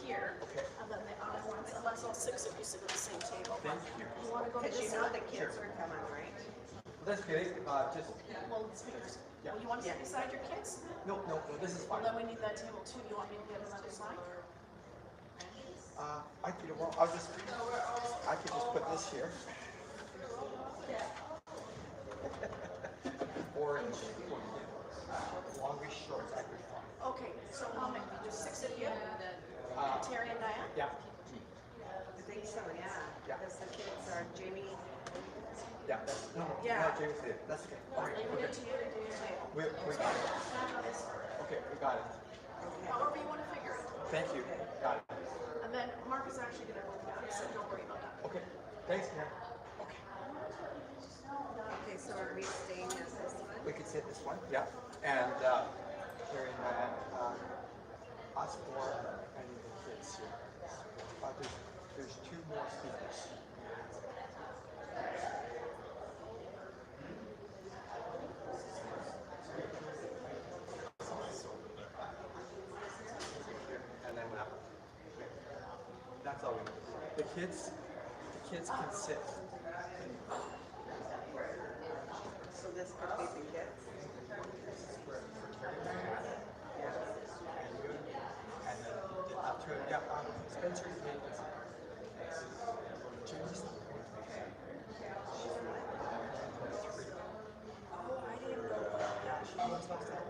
here. Okay. And then the other ones, unless all 6 of you sit at the same table. Thank you. You want to go to Because this you know side? the kids are coming, right? That's okay. Just Well, speakers. Yeah. Well, you want to sit beside your kids? no. This is Well, fine. then we need that table too. You want me to get another side? I can. Well, I can just put this here. Orange. Longish shorts. I could find. Okay, so I'll make just 6 of you. Terry and Diane. Yeah. I think so, yeah. Yeah. Because the kids are Jamie. Yeah. That's, no. Yeah. No, James did. That's okay. All right. Leave it to you to do your table. We got it. Okay. We got it. However you want to figure it. Thank you. Got it. And then Mark is actually going to go down, so don't worry about that. Okay. Thanks, Karen. Okay. Okay, so are we staying at this one? We could sit this one. Yeah. And Karen and us four and the kids here. There's 2 more speakers. And then that's all we need. The kids can sit. So this could be the kids? And then up to Spencer's name is James. Oh, I didn't know about that. She was last time.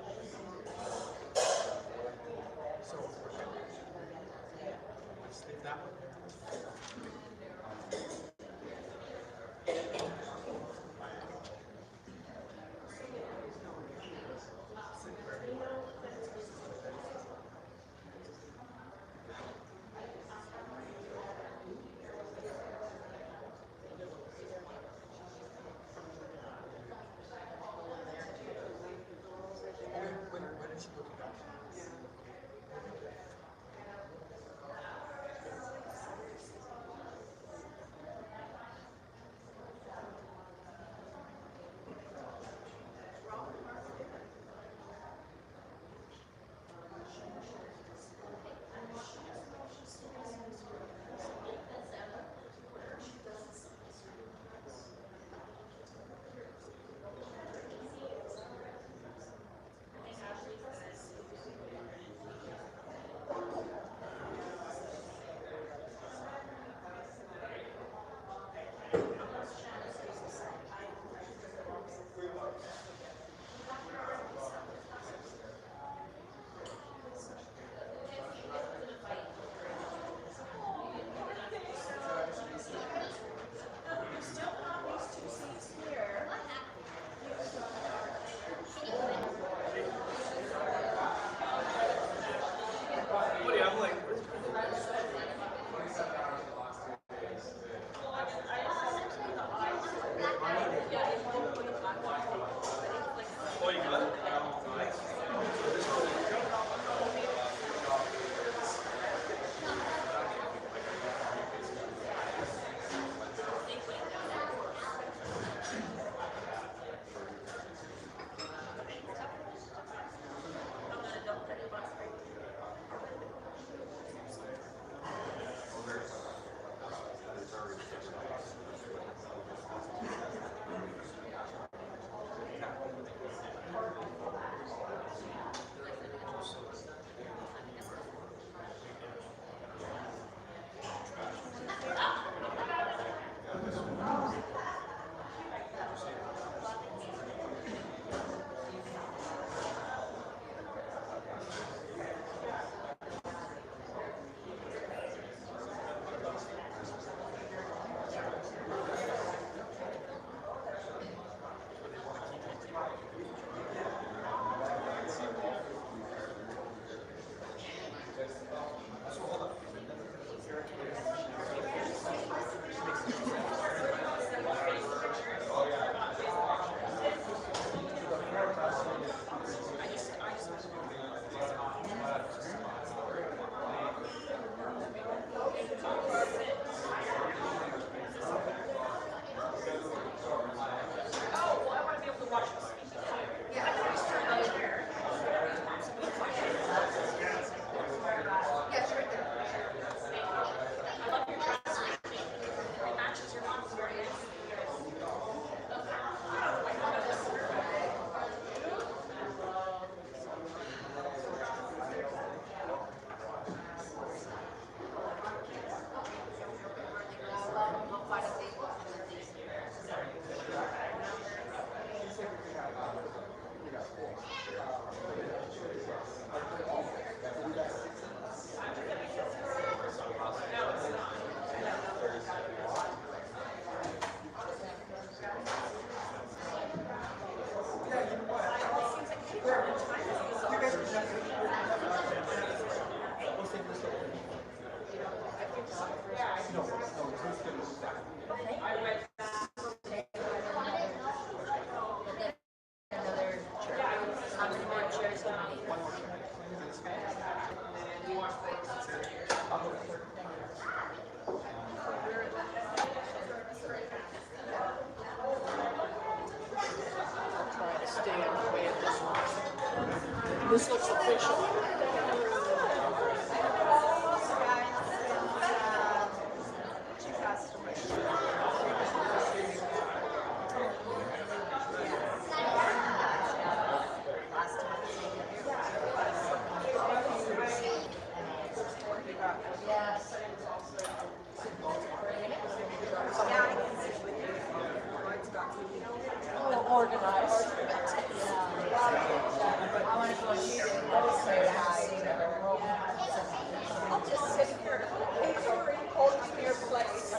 So let's leave that one. When is she looking back? One more. I'll try to stay on the way it this looks. This looks official. A little organized. I want to go see it. Say hi. I'll just sit here holding your place.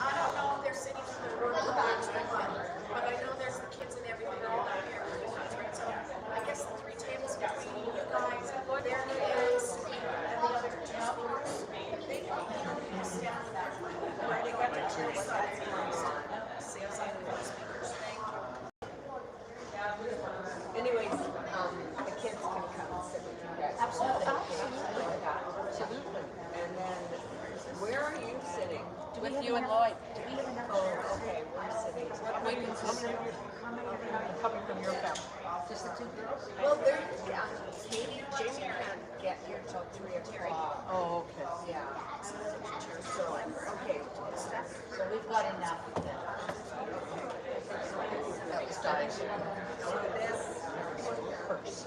I don't know if they're sitting in the room but I know there's the kids and everything all out here. So I guess the three tables between you guys, there is, and the other two speakers. They don't stand there. Where they got the two sides. See outside of the speakers. Thank you. Anyways, the kids can come and sit with you guys. Absolutely. Absolutely. And then, where are you sitting? With you and Lloyd. Oh, okay, we're sitting. Coming from your family. Just the two girls? Well, they're, Katie, Jamie can't get here till 3 o'clock. Oh, okay. Yeah. So, okay. So we've got enough. That was nice. So this purse.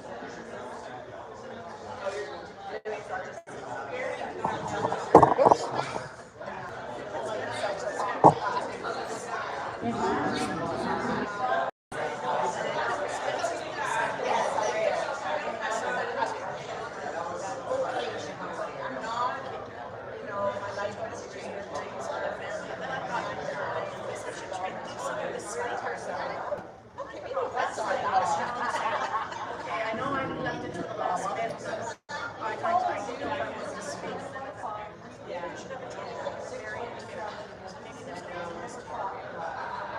I know I left it to the last minute, but I do know I was to speak. I should have attended the very end. So maybe there's no one to talk.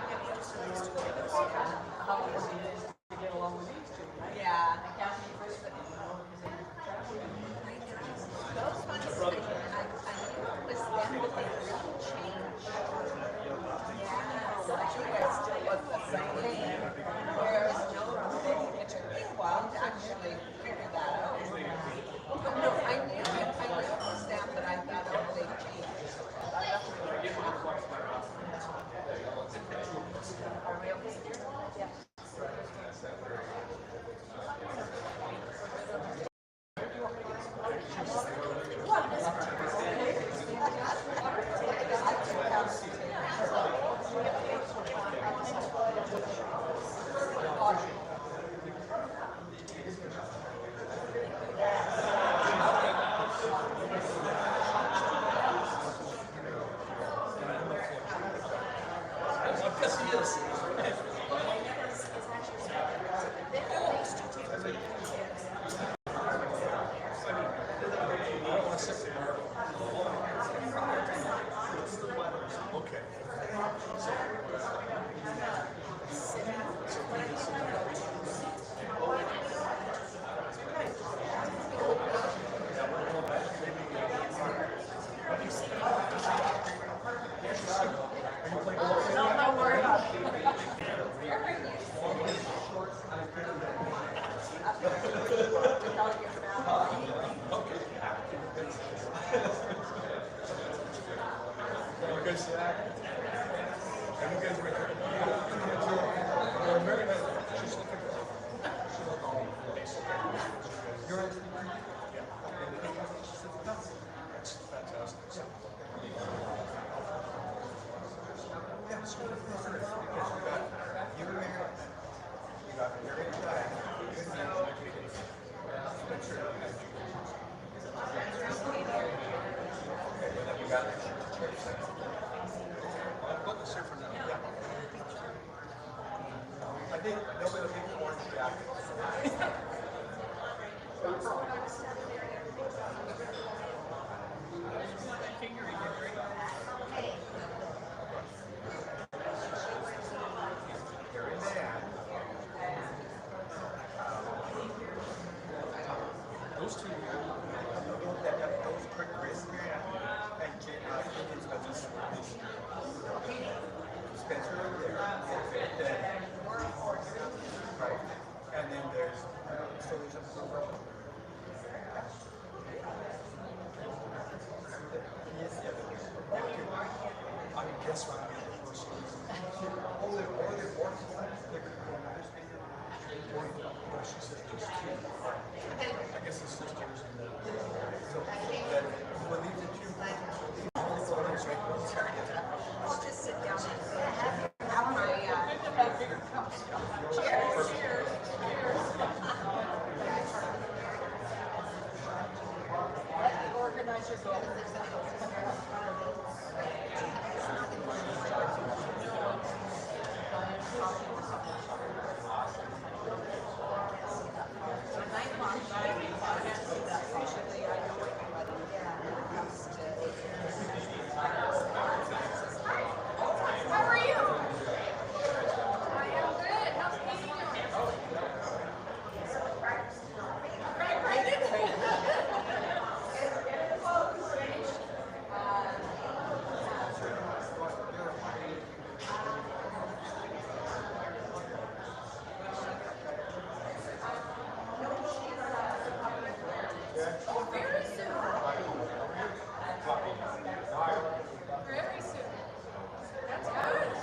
Maybe I'll just do these two together. How easy it is to get along with these two, right? Yeah. Put the surfer down. Yeah. I think nobody will take the orange jacket. Those two. Those quick Chris and Spencer over there. Right. And then there's so there's a I mean, guess what? She says just two. I guess the sisters and the so that we'll leave the two. I'll just sit down and have my bigger cups. Cheers. Cheers. Let the organizer go. How are you? I am good. How's the meeting going? Very soon. Very soon. That's good.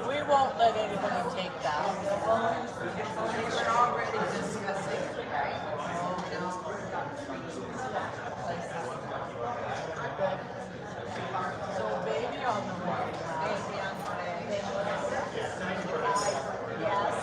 We won't let anybody take that. We were already discussing it, right? So baby on the way. Baby on the way. Yes.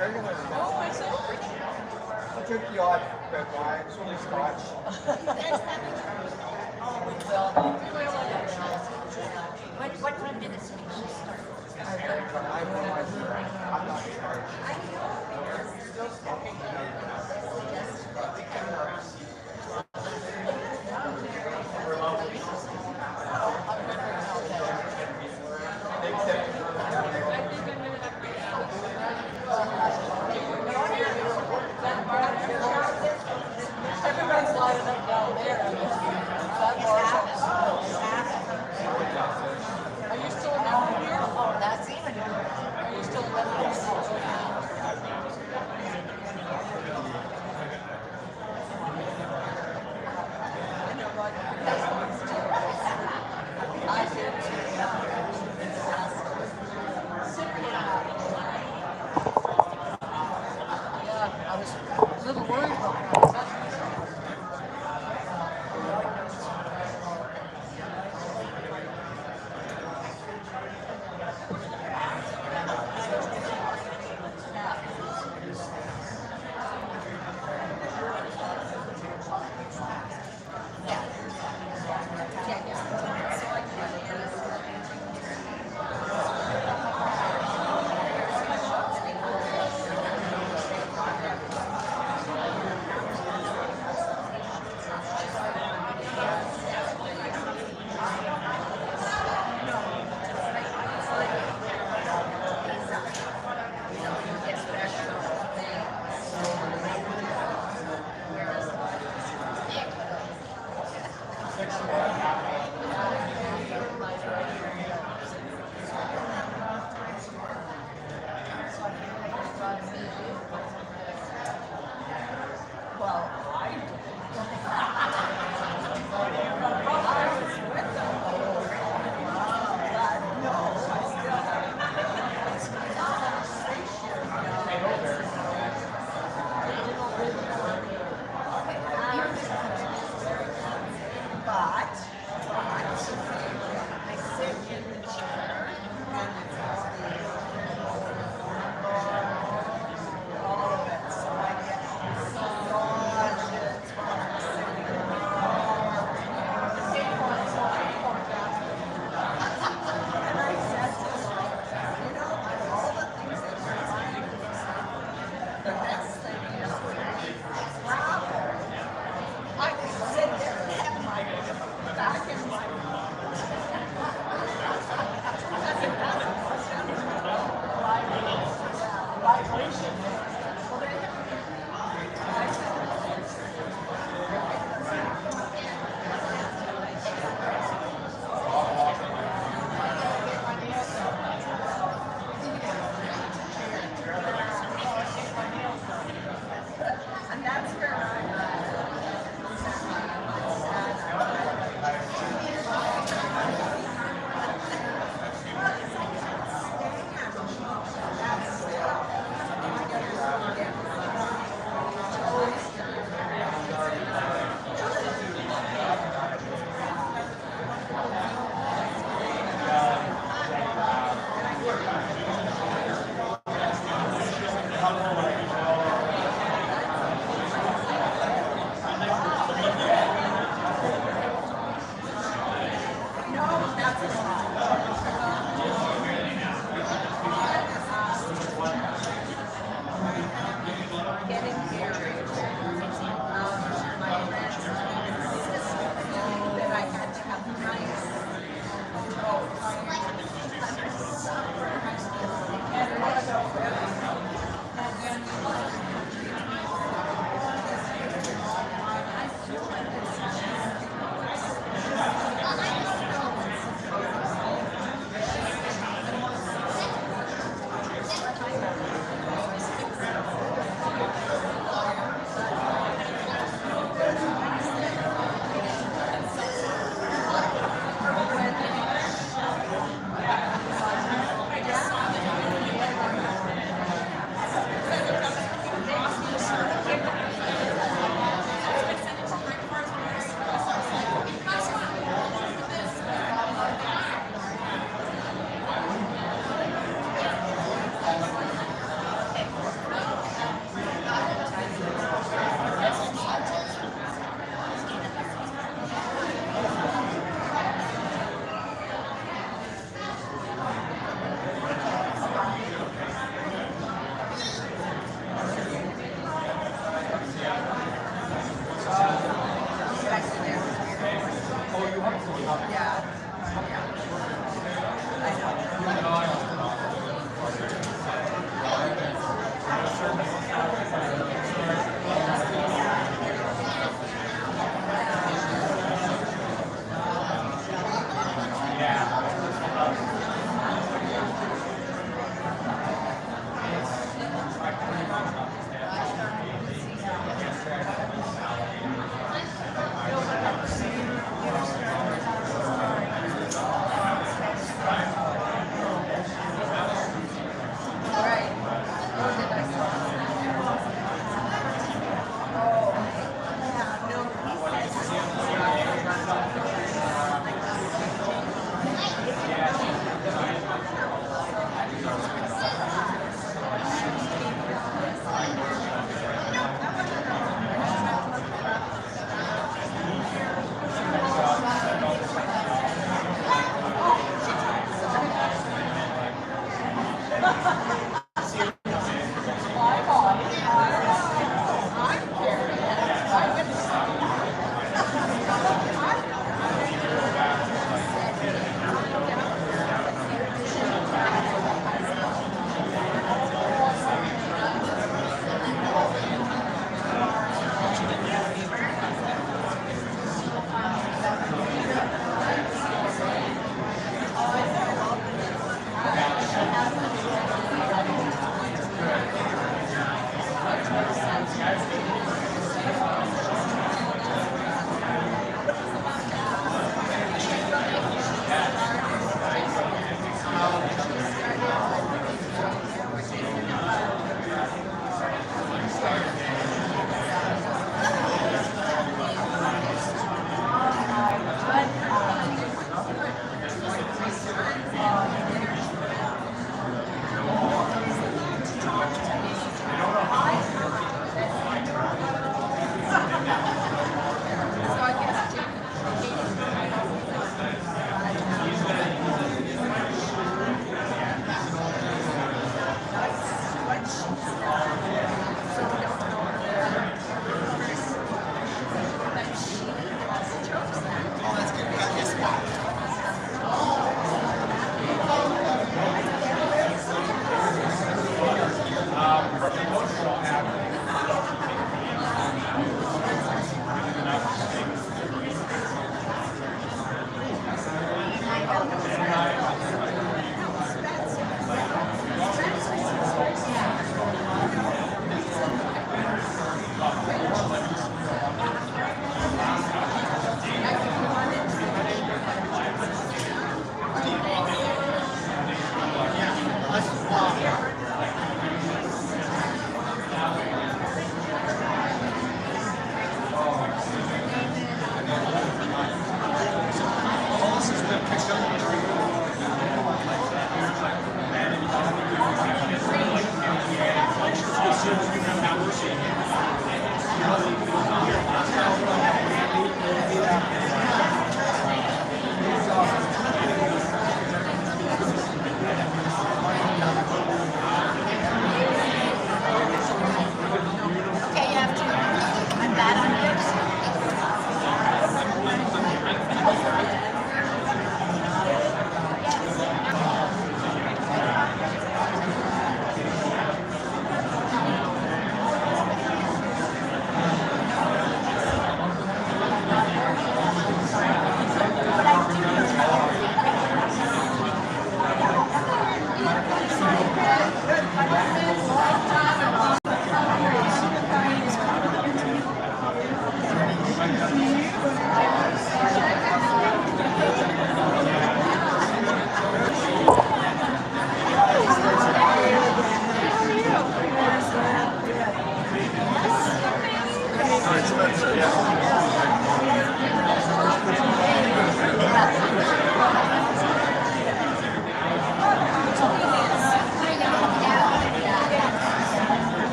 regular. Oh, I see. I drink the odd red wine, scotch. What minutes we should start? I know I'm not in charge. Everybody's lining up down there. That Marshall's. Are you still in that here? Oh, that's even good. Are you still in that I did too. Yeah, I was a little worried about that.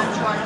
This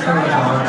Tell you what,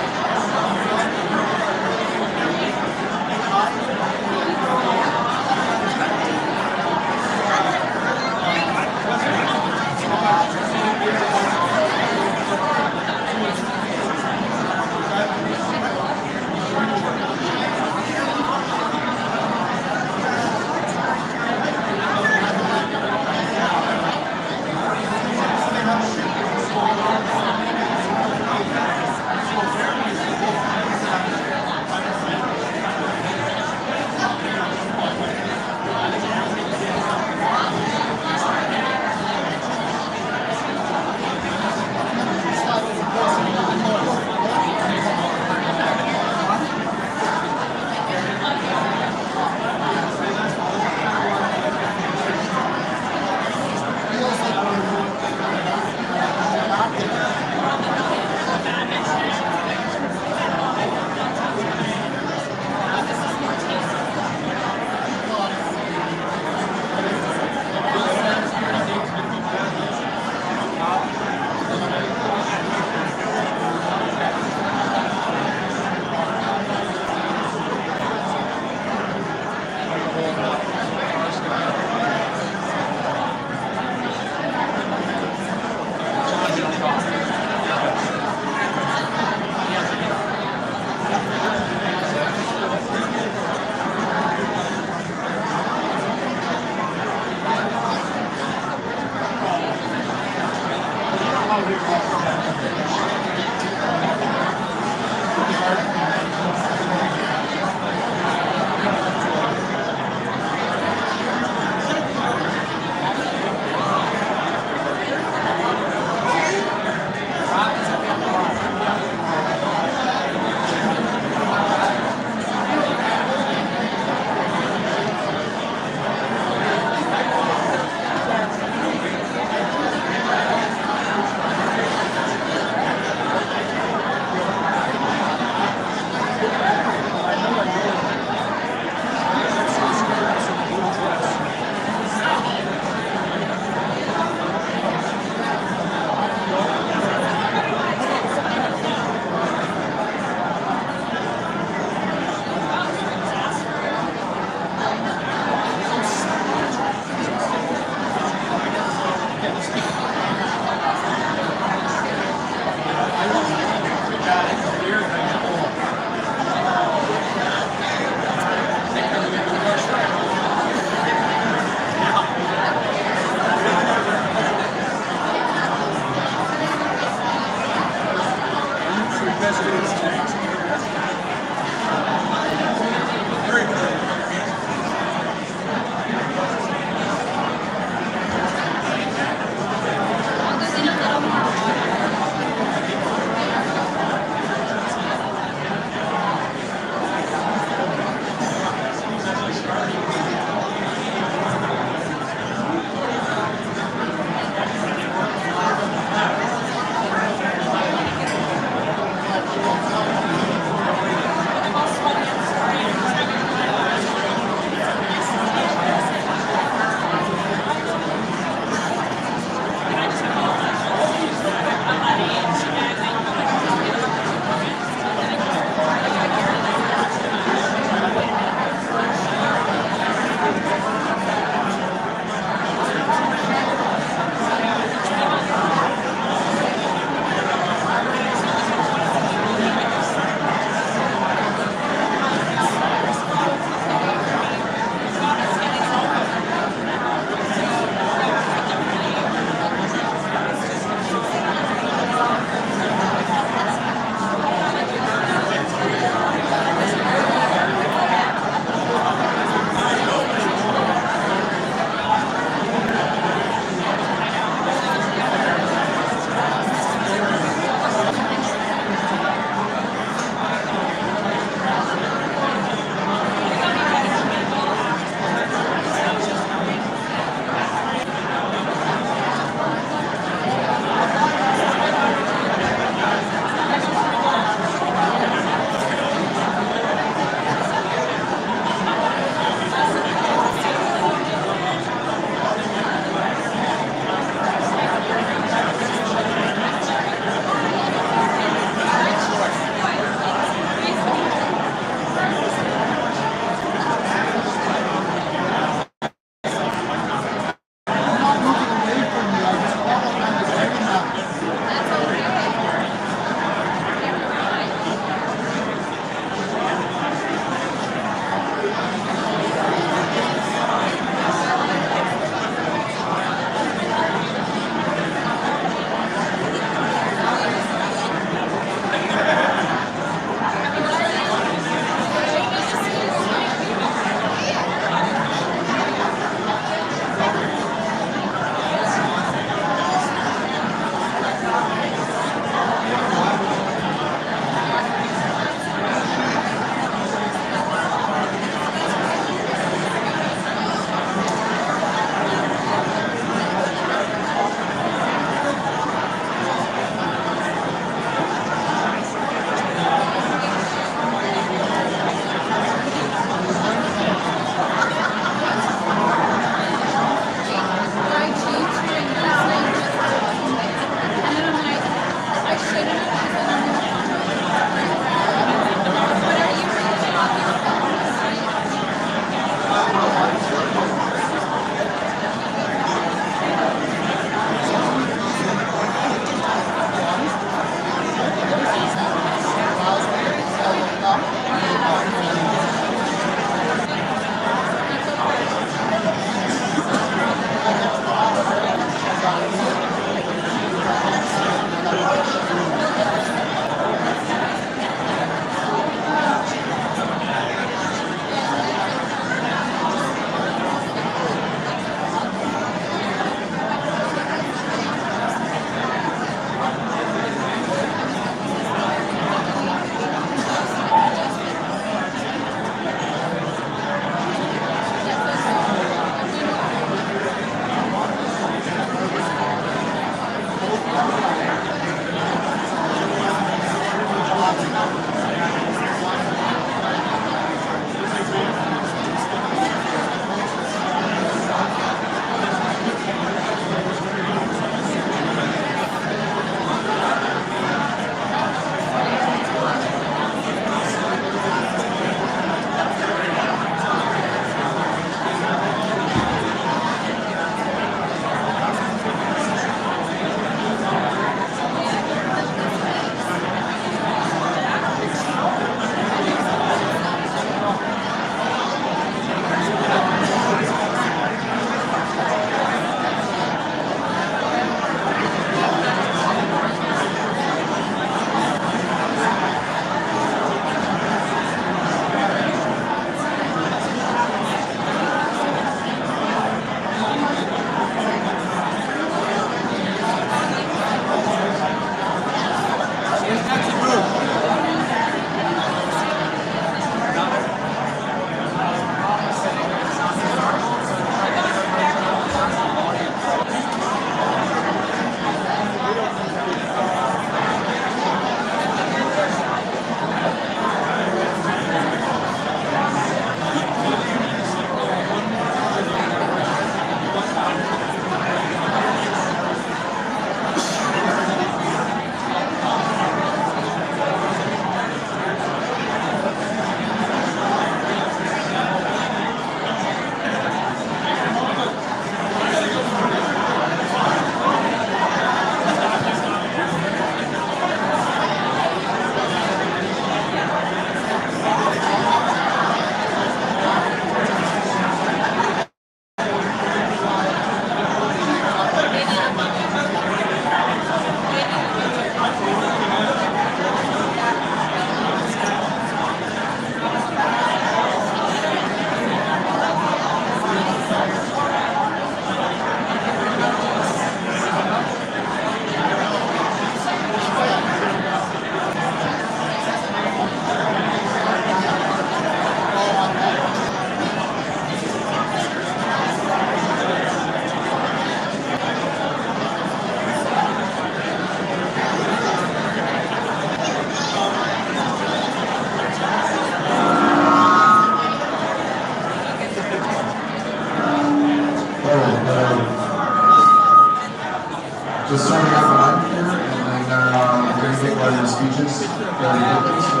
just starting out the line here, and then we're going to take one of the speeches very quickly, so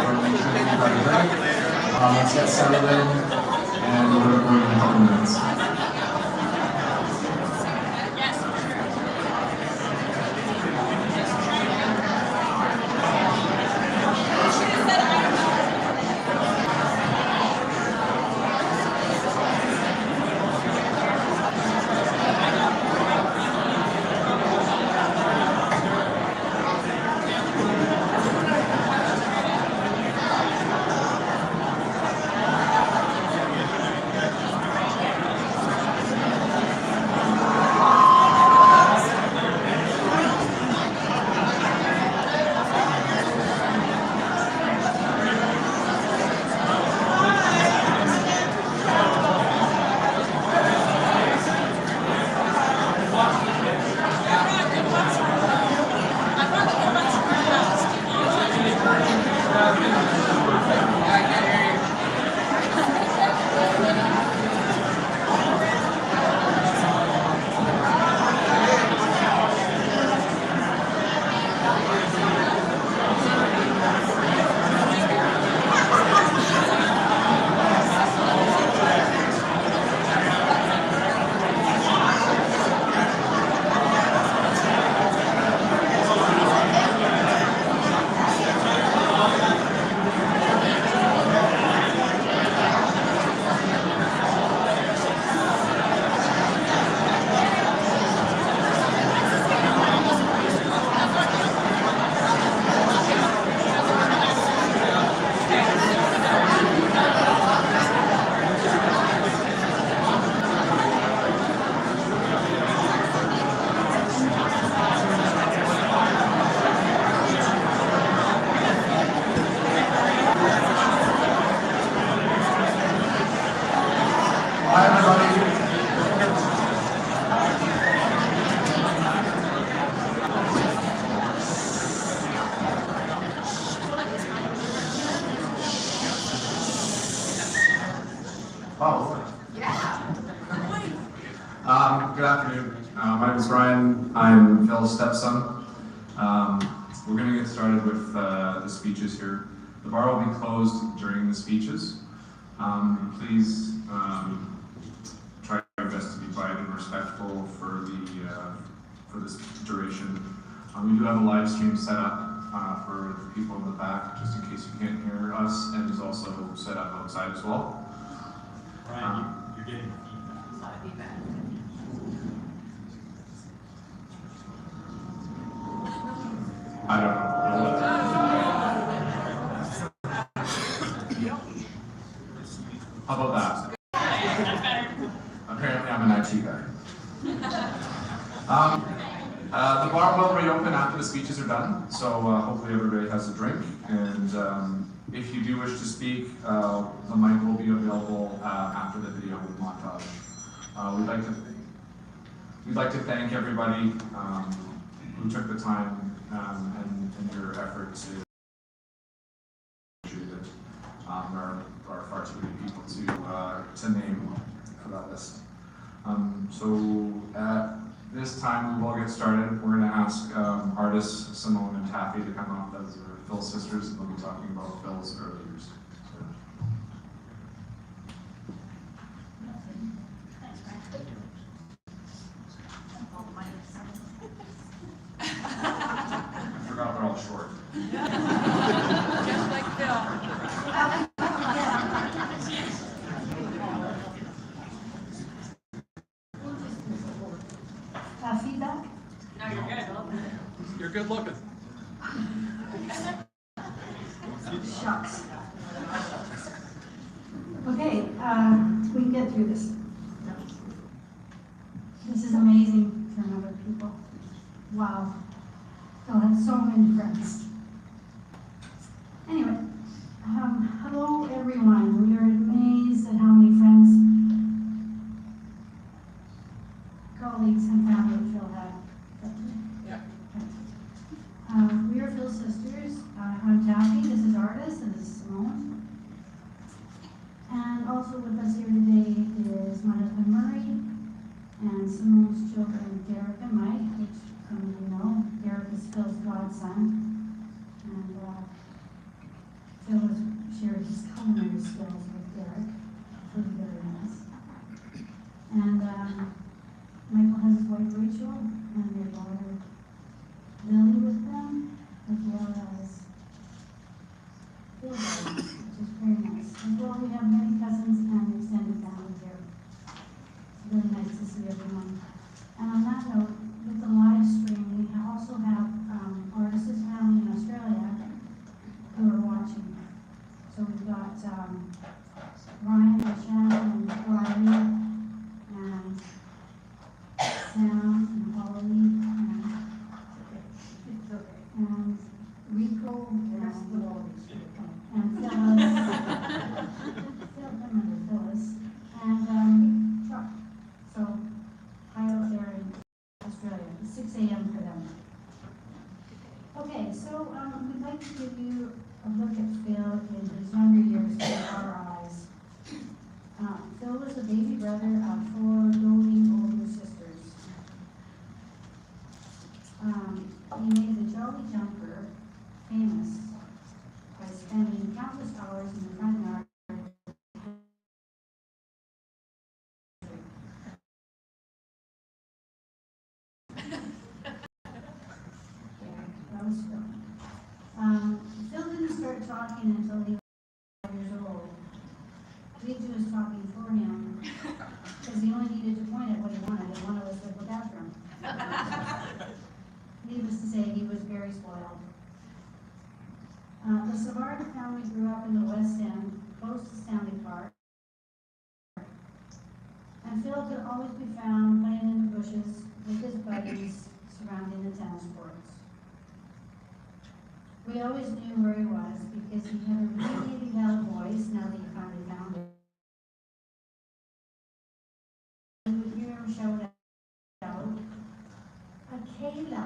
we'll make sure that you've got a drink. Let's get settled in, and we're going in a couple minutes. Good afternoon. My name is Ryan. I'm Phil's stepson. We're going to get started with the speeches here. The bar will be closed during the speeches. Please try your best to be quiet and respectful for this duration. We do have a live stream set up for the people in the back, just in case you can't hear us, and is also set up outside as well. Ryan, you're getting feedback. I don't know. How about that? Apparently I'm an IT guy. The bar will reopen after the speeches are done, so hopefully everybody has a drink. And if you do wish to speak, the mic will be available after the video with Montage. We'd like to thank everybody who took the time and your effort to treat it. There are far too many people to name for that list. So at this time we will get started. We're going to ask artists Simone and Taffy to come up as Phil's sisters, and they'll be talking about Phil's early years. I forgot they're all short. Just like Phil. Feedback? No, you're good. You're good looking. Shucks. Okay, we can get through this. This is amazing for a number of people. Wow. Phil has so many friends. Anyway, hello everyone. We are amazed at how many friends, colleagues, and family Phil had. Yeah. We are Phil's sisters. I'm Taffy, this is Artis, and this is Simone. And also with us here today is my husband Murray, And Simone's children, Derek and Mike, which some of you know. Derek is Phil's godson. And Phil has shared his culinary skills with Derek. Pretty very nice. And Michael has his wife Rachel and their daughter Lily with them, as well as Phil, which is very nice. As well, we have many cousins and extended family here. It's really nice to see everyone. And on that note, with the live stream, we also have artists' family in Australia who are watching. So we've got Ryan and Shannon and Riley and Sam and Holly and Rico and Phyllis and Chuck. So hi out there in Australia. It's 6 a.m. for them. Okay, so we'd like to give you a look at Phil in his younger years through our eyes. Phil was the baby brother of 4 doting older sisters. He made the Jolly Jumper famous by spending countless hours in the front yard. That was Phil. Phil didn't start talking until he was 5 years old. Gigi was talking for him because he only needed to point at what he wanted, and one of us would look after him. Needless to say, he was very spoiled. The Savard family grew up in the West End, close to Stanley Park. And Phil could always be found playing in the bushes with his buddies surrounding the tennis courts. We always knew where he was because he had a really loud voice now that he finally found it. We would hear him shout out, Akela.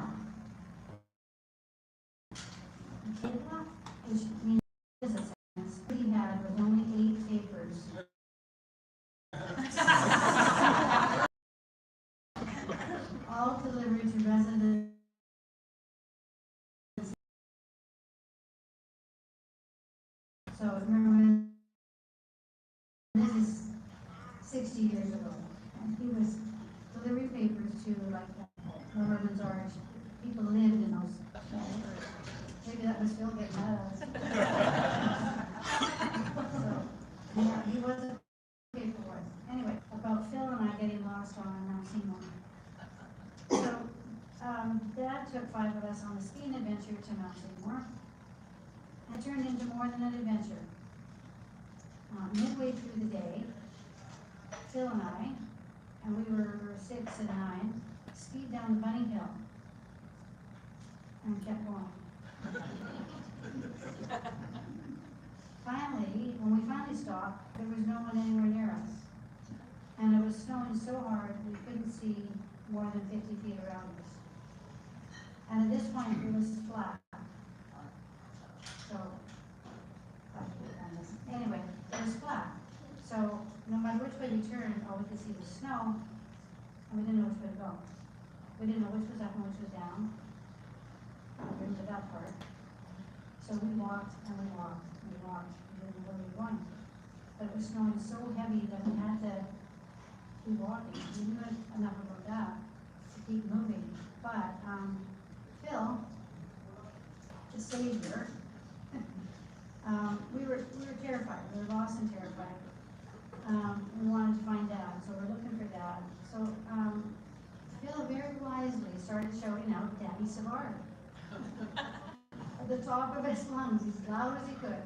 Akela, which means is a sentence. What he had was only 8 papers. All delivered to residents. So remember, this is 60 years ago. And he was delivering papers to like the Women's Arch. People lived in those. Maybe that was Phil getting mad at us. So, yeah, he wasn't paperwork. Anyway, about Phil and I getting lost on Mount Seymour. So, Dad took 5 of us on a skiing adventure to Mount Seymour. It turned into more than an adventure. Midway through the day, Phil and I, and we were 6 and 9, skied down the bunny hill and kept going. Finally, when we finally stopped, there was no one anywhere near us. And it was snowing so hard we couldn't see more than 50 feet around us. And at this point, it was flat. So, anyway, it was flat. So, no matter which way we turned, all we could see was snow, and we didn't know which way to go. We didn't know which was up and which was down. We didn't know that part. So we walked and we walked and we walked. We didn't know where we were going. But it was snowing so heavy that we had to keep walking. We knew enough about that to keep moving. But Phil, the savior, we were terrified. We were lost and terrified. We wanted to find Dad, so we're looking for Dad. So Phil very wisely started shouting out Daddy Savard at the top of his lungs, as loud as he could.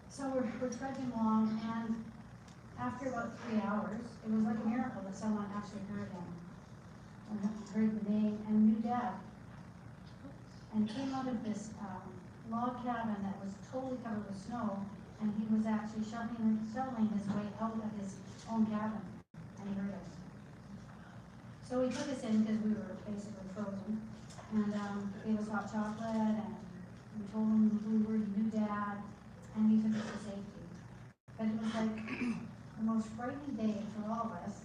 So we're trudging along, and after about 3 hours, it was like a miracle that someone actually heard him, and heard the name, and knew Dad. And came out of this log cabin that was totally covered with snow, and he was actually shoveling his way out of his own cabin, and he heard us. So he took us in because we were basically frozen, and gave us hot chocolate, and we told him who we were, he knew Dad, and he took us to safety. But it was like the most frightening day for all of us,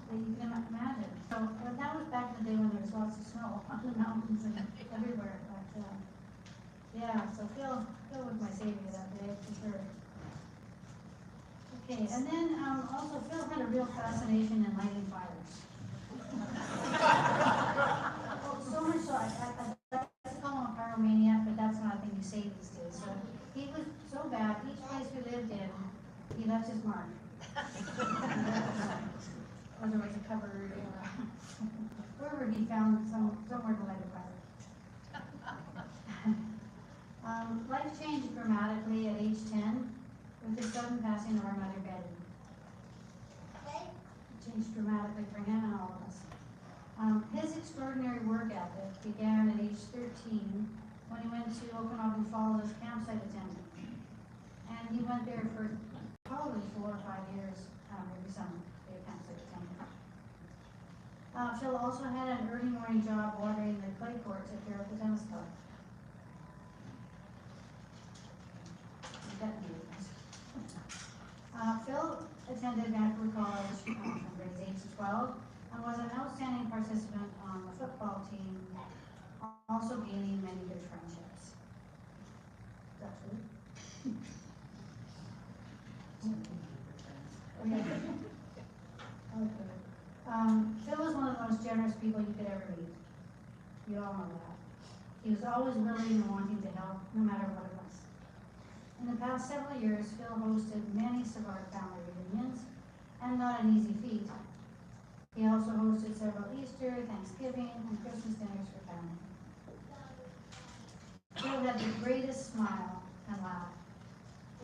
that you can imagine. So that was back in the day when there was lots of snow on the mountains and everywhere. But yeah, so Phil was my savior that day for sure. Okay, and then also Phil had a real fascination in lighting fires. So much so, I like to call him a pyromaniac, but that's not a thing you say these days. So he was so bad, each place we lived in, he left his mark. Whether it was a cupboard or wherever he found somewhere to light a fire. Life changed dramatically at age 10 with the sudden passing of our mother Betty. It changed dramatically for him and all of us. His extraordinary work ethic began at age 13 when he went to Okanagan Falls as campsite attendant. And he went there for probably 4 or 5 years, every summer, be a campsite attendant. Phil also had an early morning job watering the clay courts at the tennis club. Phil attended Vancouver College from grades 8 to 12 and was an outstanding participant on the football team, also gaining many good friendships. Is that true? Okay. Phil was one of the most generous people you could ever meet. You all know that. He was always willing and wanting to help, no matter what it was. In the past several years, Phil hosted many Savard family reunions, and not an easy feat. He also hosted several Easter, Thanksgiving, and Christmas dinners for family. Phil had the greatest smile and laugh.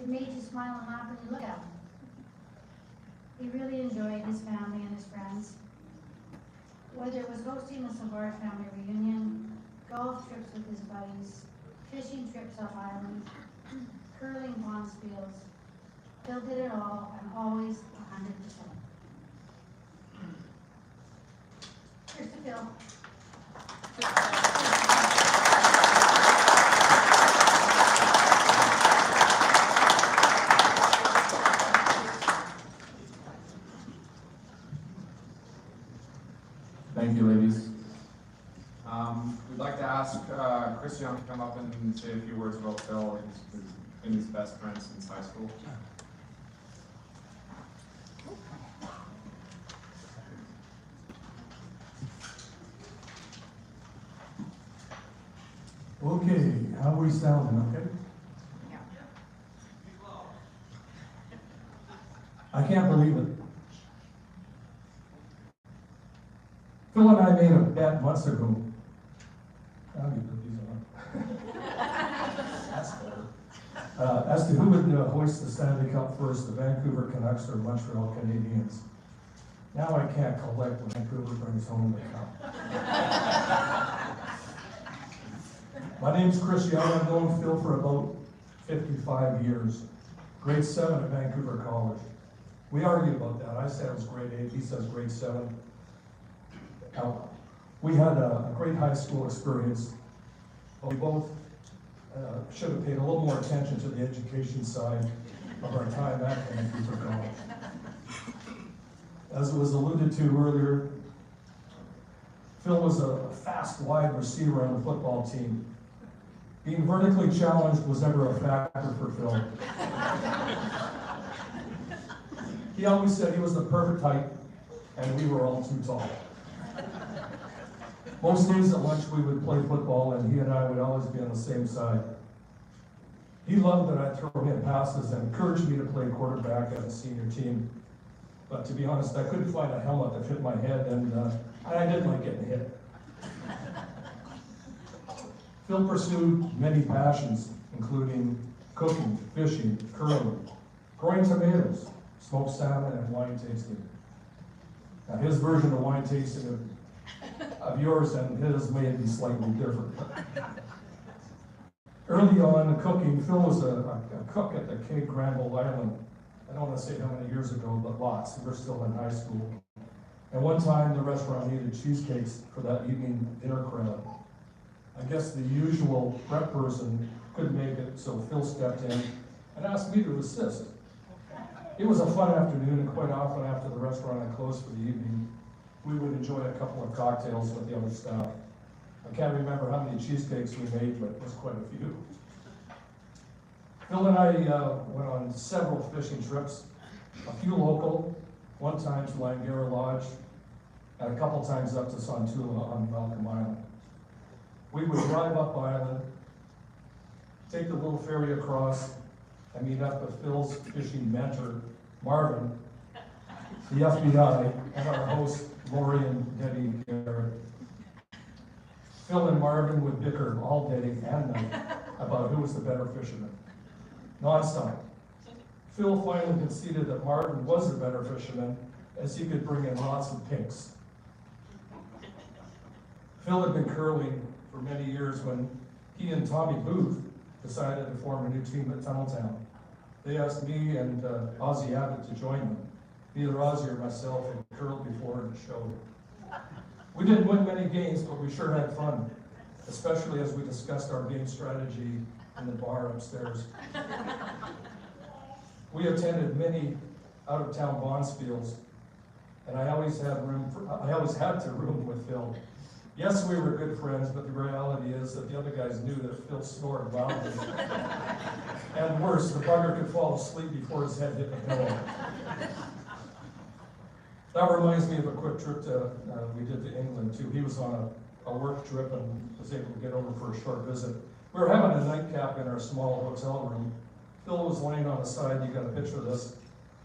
It made you smile and laugh when you look at him. He really enjoyed his family and his friends. Whether it was hosting the Savard family reunion, golf trips with his buddies, fishing trips off island, curling ponds fields, Phil did it all and always 100%. Here's to Phil. Thank you, ladies. We'd like to ask Chris Young to come up and say a few words about Phil. He's been his best friend since high school. Okay, how are we sounding, okay? I can't believe it. Phil and I made a bet months ago. How do you put these on? That's better. As to who would hoist the Stanley Cup first, the Vancouver Canucks or Montreal Canadiens. Now I can't collect when Vancouver brings home the cup. My name's Chris Young. I've known Phil for about 55 years. Grade 7 at Vancouver College. We argued about that. I said it was grade 8, he says grade 7. We had a great high school experience, but we both should have paid a little more attention to the education side of our time at Vancouver College. As it was alluded to earlier, Phil was a fast wide receiver on the football team. Being vertically challenged was never a factor for Phil. He always said he was the perfect height, and we were all too tall. Most days at lunch we would play football, and he and I would always be on the same side. He loved that I'd throw him passes and encouraged me to play quarterback at the senior team. But to be honest, I couldn't find a helmet that fit my head, and I didn't like getting hit. Phil pursued many passions, including cooking, fishing, curling, growing tomatoes, smoked salmon, and wine tasting. Now his version of wine tasting of yours and his may be slightly different. Early on cooking, Phil was a cook at the Cape Granville Island. I don't want to say how many years ago, but lots. We were still in high school. And one time the restaurant needed cheesecakes for that evening dinner crowd. I guess the usual prep person couldn't make it, so Phil stepped in and asked me to assist. It was a fun afternoon, and quite often after the restaurant had closed for the evening, we would enjoy a couple of cocktails with the other staff. I can't remember how many cheesecakes we made, but it was quite a few. Phil and I went on several fishing trips, a few local, one time to Langara Lodge, and a couple times up to Sontula on Malcolm Island. We would drive up island, take the little ferry across, and meet up with Phil's fishing mentor, Marvin, the FBI, and our hosts, Lori and Debbie Garrett. Phil and Marvin would bicker all day and night about who was the better fisherman. Non-stop. Phil finally conceded that Marvin was the better fisherman, as he could bring in lots of pinks. Phil had been curling for many years when he and Tommy Booth decided to form a new team at Tunneltown. They asked me and Ozzie Abbott to join them. Neither Ozzie or myself had curled before and it showed. We didn't win many games, but we sure had fun, especially as we discussed our game strategy in the bar upstairs. We attended many out-of-town bonspiels, and I always had to room with Phil. Yes, we were good friends, but the reality is that the other guys knew that Phil snored loudly. And worse, the bugger could fall asleep before his head hit the pillow. That reminds me of a quick trip we did to England too. He was on a work trip and was able to get over for a short visit. We were having a nightcap in our small hotel room. Phil was laying on the side, you got a picture of this,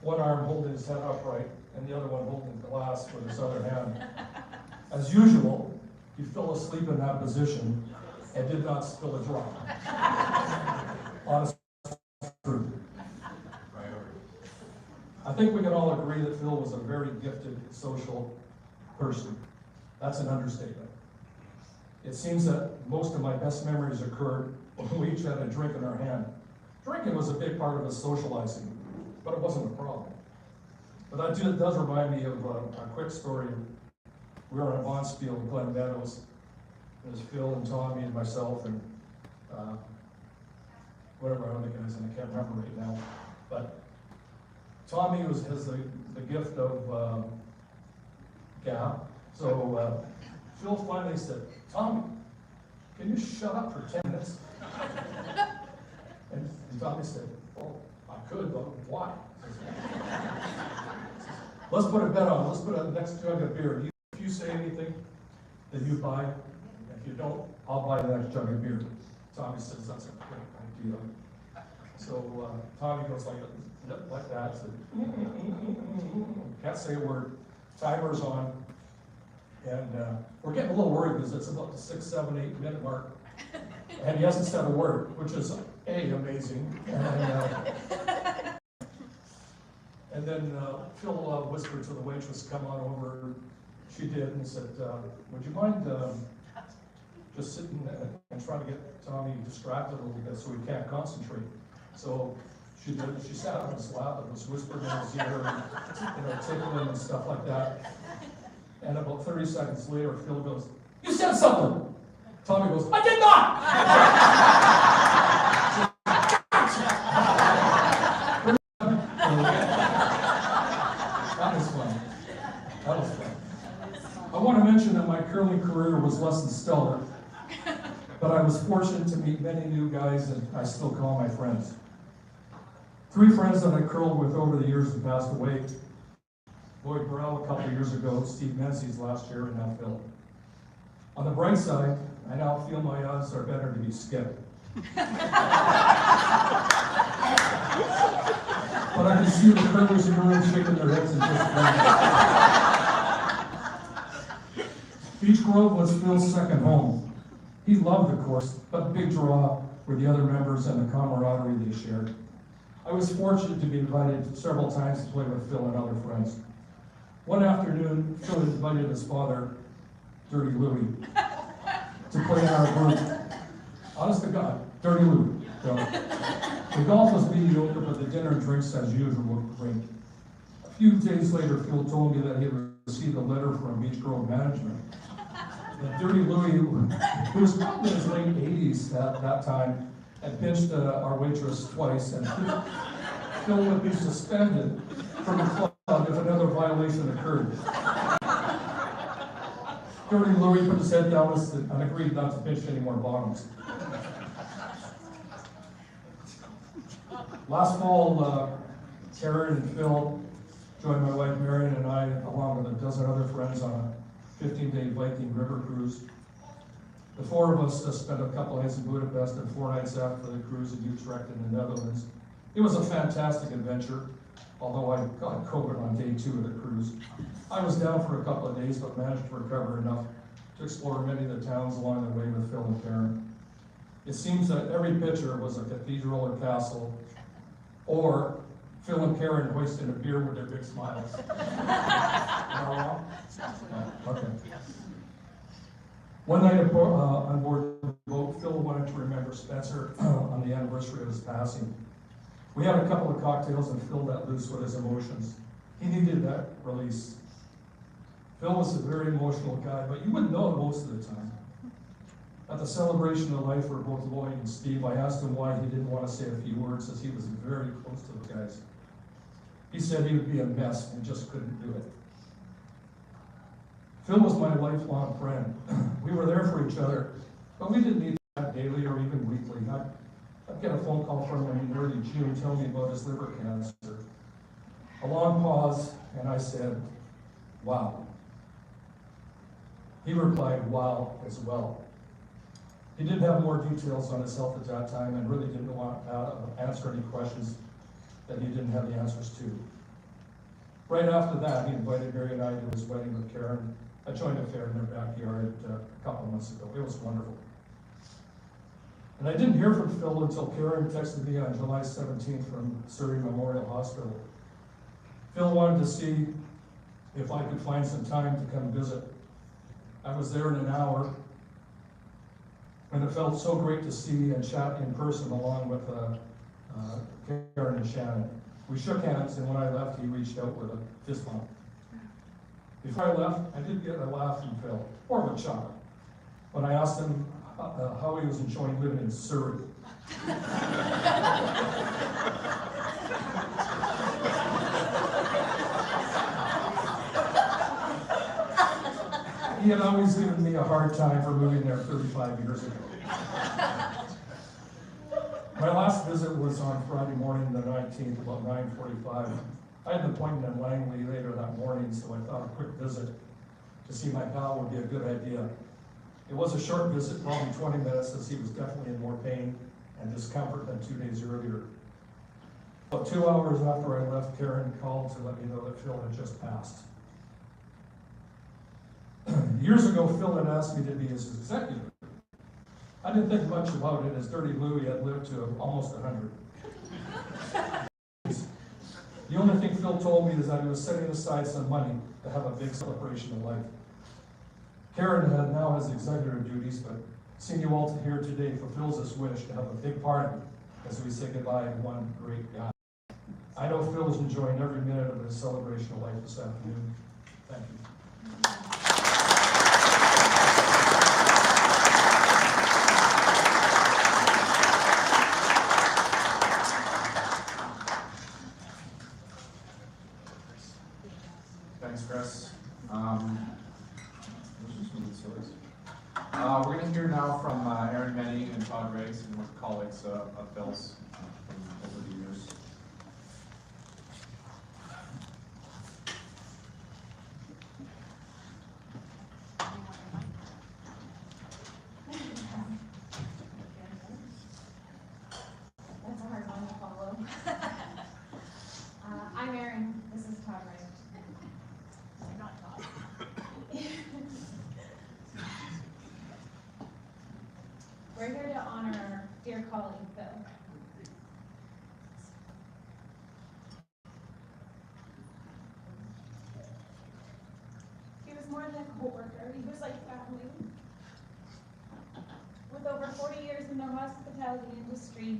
one arm holding his head upright and the other one holding the glass with his other hand. As usual, he fell asleep in that position and did not spill a drop. Honest truth. I think we can all agree that Phil was a very gifted social person. That's an understatement. It seems that most of my best memories occurred when we each had a drink in our hand. Drinking was a big part of his socializing, but it wasn't a problem. But that does remind me of a quick story. We were on a bonspiel in Glen Meadows. It was Phil and Tommy and myself and whatever other guys, and I can't remember right now. But Tommy has the gift of gab. So Phil finally said, "Tommy, can you shut up for 10 minutes?" And Tommy said, "Well, I could, but why?" "Let's put a bet on. Let's put a next jug of beer. If you say anything, then you buy. If you don't, I'll buy the next jug of beer." Tommy says, "That's a great idea." So Tommy goes like that. So, can't say a word. Timer's on. And we're getting a little worried because it's about the 6, 7, 8 minute mark. And he hasn't said a word, which is amazing. And then Phil whispered to the waitress, "Come on over." She did and said, "Would you mind just sitting and trying to get Tommy distracted a little bit so he can't concentrate?" So she did. She sat on his lap and was whispering in his ear, and, tickling and stuff like that. And about 30 seconds later, Phil goes, "You said something." Tommy goes, "I did not." That was fun. That was fun. I want to mention that my curling career was less than stellar, but I was fortunate to meet many new guys that I still call my friends. 3 friends that I curled with over the years have passed away. Lloyd Burrell a couple of years ago, Steve Menzies last year, and now Phil. On the bright side, I now feel my odds are better to be skipped. But I can see the curlers in the room shaking their heads in disappointment. Beach Grove was Phil's second home. He loved the course, but the big draw were the other members and the camaraderie they shared. I was fortunate to be invited several times to play with Phil and other friends. One afternoon, Phil invited his father, Dirty Louie, to play in our group. Honest to God, Dirty Louie. So, the golf was mediocre, but the dinner and drinks, as usual, were great. A few days later, Phil told me that he had received a letter from Beach Grove management. That Dirty Louie, who was probably in his late 80s at that time, had pinched our waitress twice, and Phil would be suspended from the club if another violation occurred. Dirty Louie put his head down and agreed not to pitch any more bottoms. Last fall, Karen and Phil joined my wife Marion and I, along with a dozen other friends, on a 15-day Viking river cruise. The four of us spent a couple nights in Budapest and 4 nights after the cruise in Utrecht in the Netherlands. It was a fantastic adventure, although I got COVID on day 2 of the cruise. I was down for a couple of days, but managed to recover enough to explore many of the towns along the way with Phil and Karen. It seems that every picture was a cathedral or castle, or Phil and Karen hoisting a beer with their big smiles. Am I wrong? Yeah, okay. One night on board the boat, Phil wanted to remember Spencer on the anniversary of his passing. We had a couple of cocktails and Phil let loose with his emotions. He needed that release. Phil was a very emotional guy, but you wouldn't know it most of the time. At the celebration of life for both Lloyd and Steve, I asked him why he didn't want to say a few words, as he was very close to the guys. He said he would be a mess and just couldn't do it. Phil was my lifelong friend. We were there for each other, but we didn't meet that daily or even weekly. I'd get a phone call from him in early June telling me about his liver cancer. A long pause, and I said, wow. He replied, wow, as well. He didn't have more details on his health at that time and really didn't want to answer any questions that he didn't have the answers to. Right after that, he invited Mary and I to his wedding with Karen. I joined a fair in their backyard a couple of months ago. It was wonderful. And I didn't hear from Phil until Karen texted me on July 17th from Surrey Memorial Hospital. Phil wanted to see if I could find some time to come visit. I was there in an hour, and it felt so great to see and chat in person along with Karen and Shannon. We shook hands, and when I left, he reached out with a fist bump. Before I left, I did get a laugh from Phil, or of a chuckle, when I asked him how he was enjoying living in Surrey. He had always given me a hard time for moving there 35 years ago. My last visit was on Friday morning, the 19th, about 9:45. I had an appointment in Langley later that morning, so I thought a quick visit to see my pal would be a good idea. It was a short visit, probably 20 minutes, as he was definitely in more pain and discomfort than 2 days earlier. About 2 hours after I left, Karen called to let me know that Phil had just passed. Years ago, Phil had asked me to be his executive. I didn't think much about it, as Dirty Louie had lived to almost 100. The only thing Phil told me is that he was setting aside some money to have a big celebration of life. Karen now has executive duties, but seeing you all here today fulfills this wish to have a big party as we say goodbye to one great guy. I know Phil is enjoying every minute of his celebration of life this afternoon. Thank you. Thanks, Chris. We're going to hear now from Aaron Menny and Todd Riggs, and with colleagues of Phil's from over the years. That's a hard one to follow. I'm Erin. This is Todd Riggs. Not Todd. We're here to honor our dear colleague, Phil. He was more than a co-worker. He was like family. With over 40 years in the hospitality industry,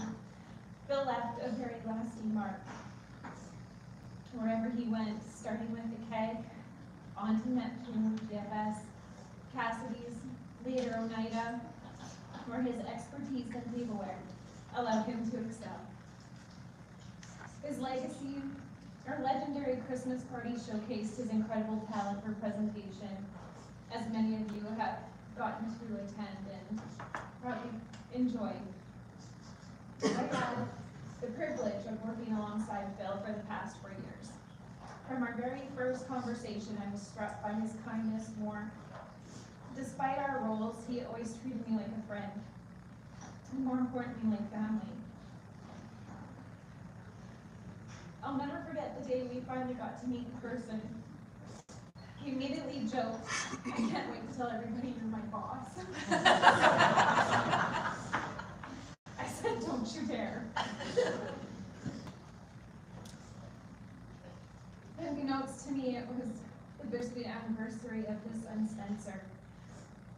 Phil left a very lasting mark. Wherever he went, starting with the Keg, on to Neptune, GFS, Cassidy's, later Oneida, where his expertise in tableware allowed him to excel. His legacy, our legendary Christmas party showcased his incredible talent for presentation, as many of you have gotten to attend and probably enjoy. I had the privilege of working alongside Phil for the past 4 years. From our very first conversation, I was struck by his kindness more. Despite our roles, he always treated me like a friend, and more importantly, like family. I'll never forget the day we finally got to meet in person. He immediately joked, "I can't wait to tell everybody you're my boss." I said, "Don't you dare." Unbeknownst to me, it was the bittersweet anniversary of his son Spencer.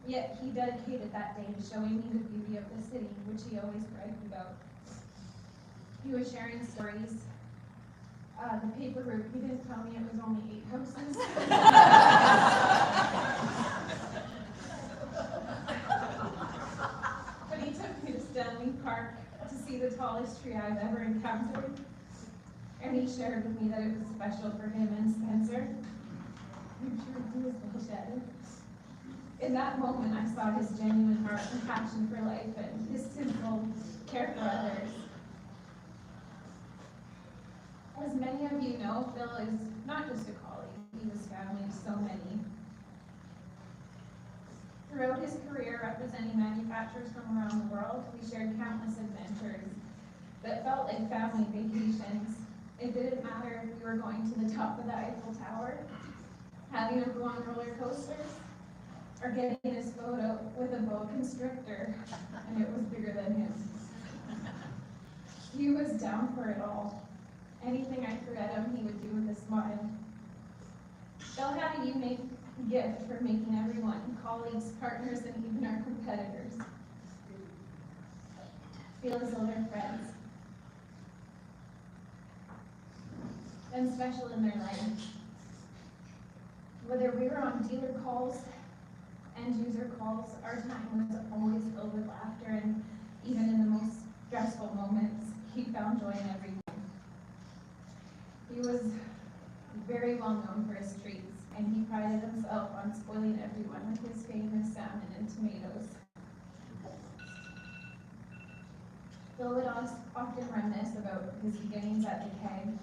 Yet he dedicated that day to showing me the beauty of the city, which he always bragged about. He was sharing stories. The paper route, he didn't tell me it was only 8 houses. But he took me to Stanley Park to see the tallest tree I've ever encountered. And he shared with me that it was special for him and Spencer. I'm sure he was bullshit. In that moment, I saw his genuine heart and passion for life and his simple care for others. As many of you know, Phil is not just a colleague, he was family to so many. Throughout his career representing manufacturers from around the world, we shared countless adventures that felt like family vacations. It didn't matter if we were going to the top of the Eiffel Tower, having a go on roller coasters, or getting his photo with a boa constrictor, and it was bigger than him. He was down for it all. Anything I threw at him, he would do with a smile. Phil had a unique gift for making everyone, colleagues, partners, and even our competitors, feel as though they're friends and special in their life. Whether we were on dealer calls, end user calls, our time was always filled with laughter, and even in the most stressful moments, he found joy in everything. He was very well known for his treats, and he prided himself on spoiling everyone with his famous salmon and tomatoes. Phil would often reminisce about his beginnings at the Keg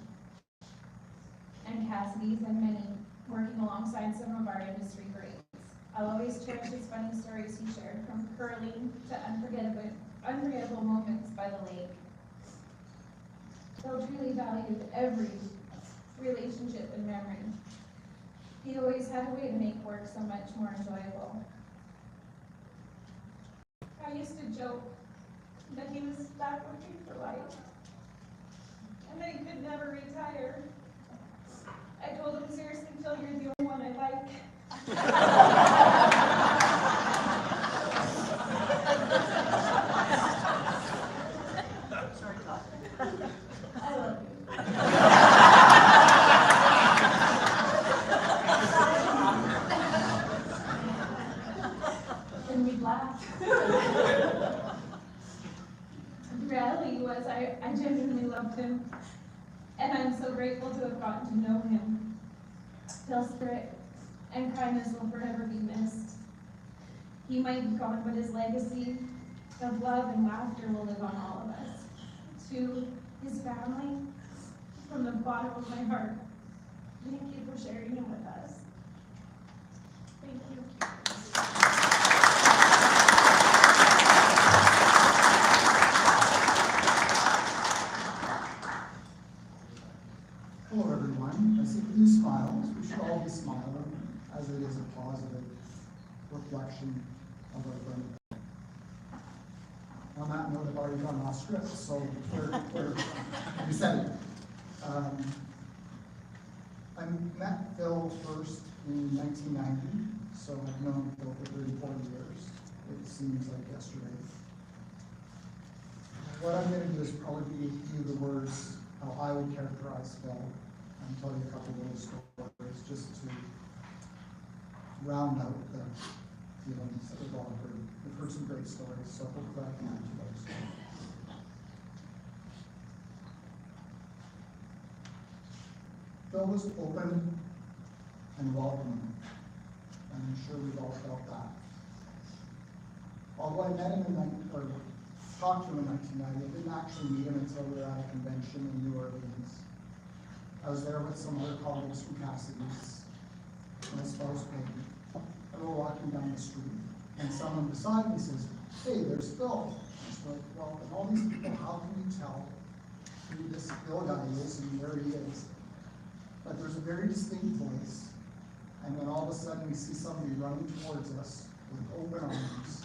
and Cassidy's, and many working alongside some of our industry greats. I'll always cherish his funny stories he shared, from curling to unforgettable moments by the lake. Phil truly valued every relationship and memory. He always had a way to make work so much more enjoyable. I used to joke that he was back working for life and that he could never retire. I told him, seriously, Phil, you're the only one I like. I love you. And we'd laugh. The reality was I genuinely loved him, and I'm so grateful to have gotten to know him. Phil's spirit and kindness will forever be missed. He might be gone, but his legacy of love and laughter will live on all of us. To his family, from the bottom of my heart, thank you for sharing him with us. Thank you. Hello everyone. I see a few smiles. We should all be smiling, as it is a positive reflection of our friend. On that note, I've already gone off script, so you said it. I met Phil first in 1990, so I've known Phil for 34 years. It seems like yesterday. What I'm going to do is probably give you the words how I would characterize Phil, and tell you a couple of little stories just to round out the feelings that we've all heard. We've heard some great stories, so hopefully I can add to those. Phil was open and welcoming, and I'm sure we've all felt that. Although I met him or talked to him in 1990, I didn't actually meet him until we were at a convention in New Orleans. I was there with some other colleagues from Cassidy's, and I suppose Peggy, and we're walking down the street, and someone beside me says, "Hey, there's Phil." I was like, well, and all these people, how can you tell who this Phil guy is and where he is? But there's a very distinct voice, and then all of a sudden we see somebody running towards us with open arms,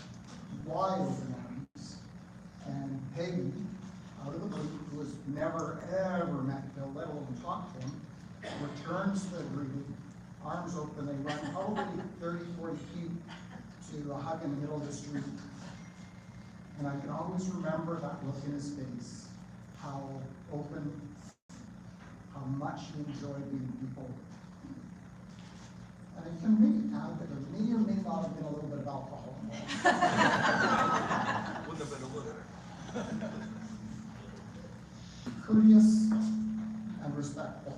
wide open arms, and Peggy, out of the blue, who has never ever met Phil, let alone talked to him, returns the greeting, arms open, they run probably 30, 40 feet to a hug in the middle of the street. And I can always remember that look in his face, how open, how much he enjoyed meeting people. And I can maybe add that there may or may not have been a little bit of alcohol involved. Wouldn't have been a little. Courteous and respectful.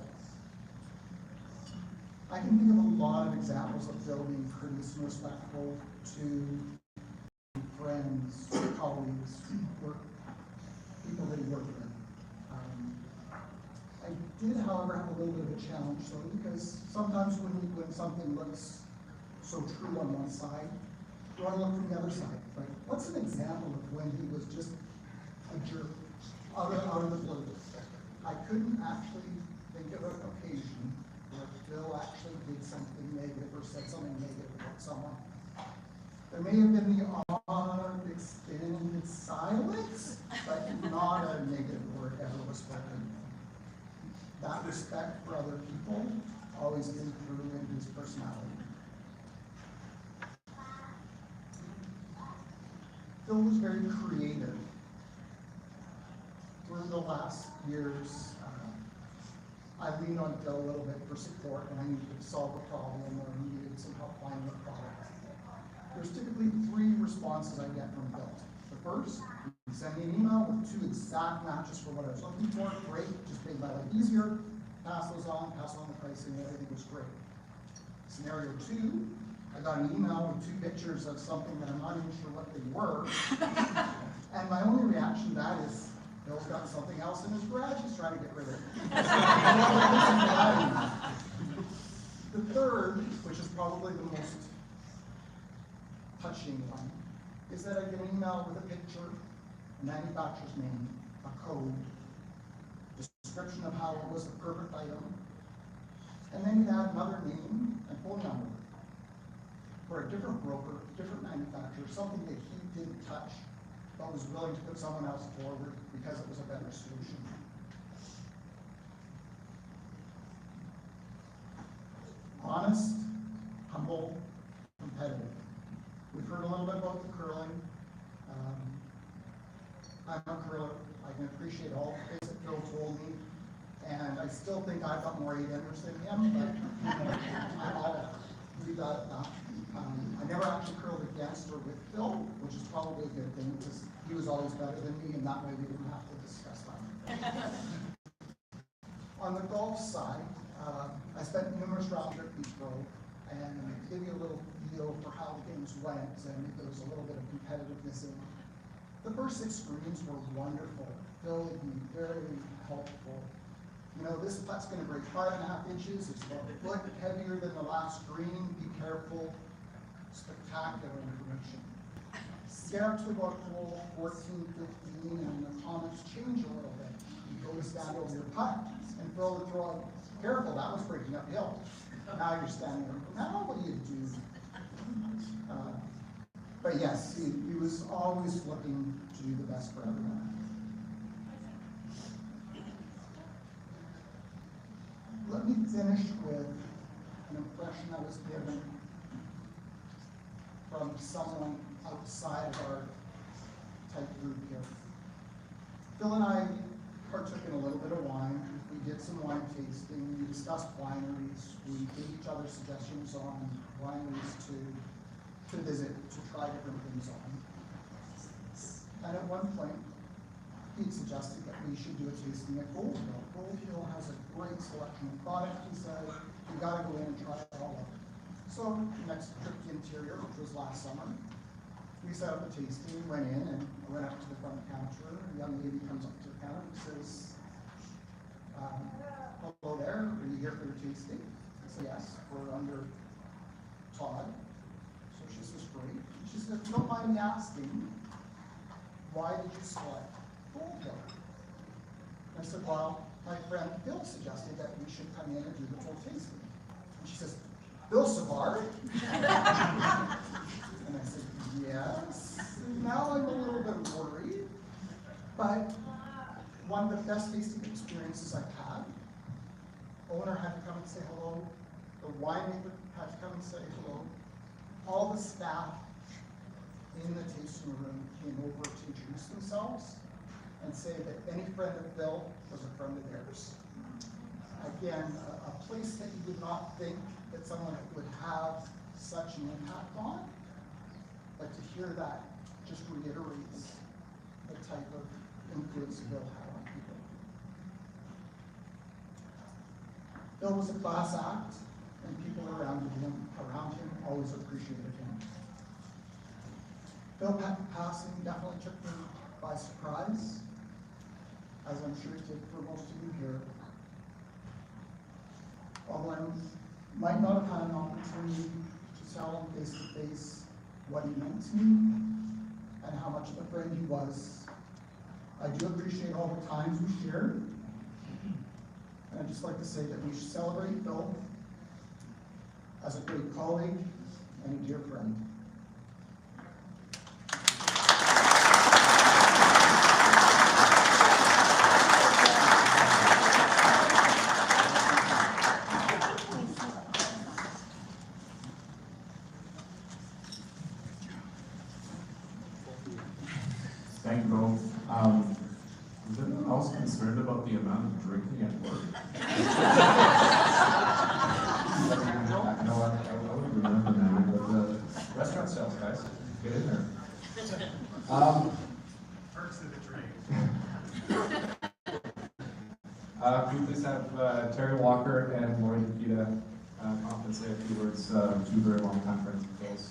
I can think of a lot of examples of Phil being courteous and respectful to friends, colleagues, people that he worked with. I did, however, have a little bit of a challenge though, because sometimes when something looks so true on one side, you want to look from the other side. Right? What's an example of when he was just a jerk out of the blue? I couldn't actually think of an occasion where Phil actually did something negative or said something negative about someone. There may have been the odd extended silence, but not a negative word ever was spoken. That respect for other people always came through in his personality. Phil was very creative. Through the last years, I leaned on Phil a little bit for support when I needed to solve a problem or needed some help finding a product. There's typically 3 responses I get from Phil. The first, he sent me an email with 2 exact matches for what I was looking for. Great, just made my life easier. Pass those on, pass on the pricing, everything was great. Scenario 2, I got an email with 2 pictures of something that I'm not even sure what they were. And my only reaction to that is, Phil's got something else in his garage he's trying to get rid of. The third, which is probably the most touching one, is that I get an email with a picture, a manufacturer's name, a code, description of how it was the perfect item, and then you add another name and phone number for a different broker, different manufacturer, something that he didn't touch, but was willing to put someone else forward because it was a better solution. Honest, humble, competitive. We've heard a little bit about the curling. I'm a curler. I can appreciate all the things that Phil told me, and I still think I've got more 8-enders than him, but I'll leave that at that. I never actually curled against or with Phil, which is probably a good thing because he was always better than me, and that way we didn't have to discuss that. On the golf side, I spent numerous rounds at Beach Grove, and to give you a little feel for how the games went, and if there was a little bit of competitiveness in it. The first 6 screens were wonderful. Phil would be very helpful. You know, this putt's going to break 5.5 inches. It's about a foot heavier than the last screen. Be careful. Spectacular information. Get up to about hole 14, 15, and the comments change a little bit. You go to stand over your putt, and Phil would throw out, careful, that was breaking uphill. Now you're standing there. Now what do you do? But yes, he was always looking to do the best for everyone. Let me finish with an impression that was given from someone outside of our tight group here. Phil and I partook in a little bit of wine. We did some wine tasting. We discussed wineries. We gave each other suggestions on wineries to visit, to try different things on. And at one point, he suggested that we should do a tasting at Gold Hill. Gold Hill has a great selection of product, he said. You gotta go in and try it all out. So next trip to Interior, which was last summer, we set up a tasting, went in, and I went up to the front counter. A young lady comes up to the counter and says, hello there, are you here for your tasting? I said, yes, we're under Todd. So she says, great. She said, if you don't mind me asking, why did you select Gold Hill? I said, well, my friend Bill suggested that we should come in and do the full tasting. And she says, Bill Savard? And I said, yes. Now I'm a little bit worried, but one of the best tasting experiences I've had. Owner had to come and say hello. The winemaker had to come and say hello. All the staff in the tasting room came over to introduce themselves and say that any friend of Bill was a friend of theirs. Again, a place that you would not think that someone would have such an impact on, but to hear that just reiterates the type of influence Bill had on people. Bill was a class act, and people around him always appreciated him. Bill passing definitely took me by surprise, as I'm sure it did for most of you here. Although I might not have had an opportunity to tell him face to face what he meant to me and how much of a friend he was, I do appreciate all the times we shared. And I'd just like to say that we should celebrate Bill as a great colleague and a dear friend. Thank you both. Was anyone else concerned about the amount of drinking at work? No, I wouldn't remember that, but restaurant sales, guys, get in there. Perks of the trade. Can we please have Terry Walker and Lloyd Nikita come up and say a few words, two very long-time friends of Phil's.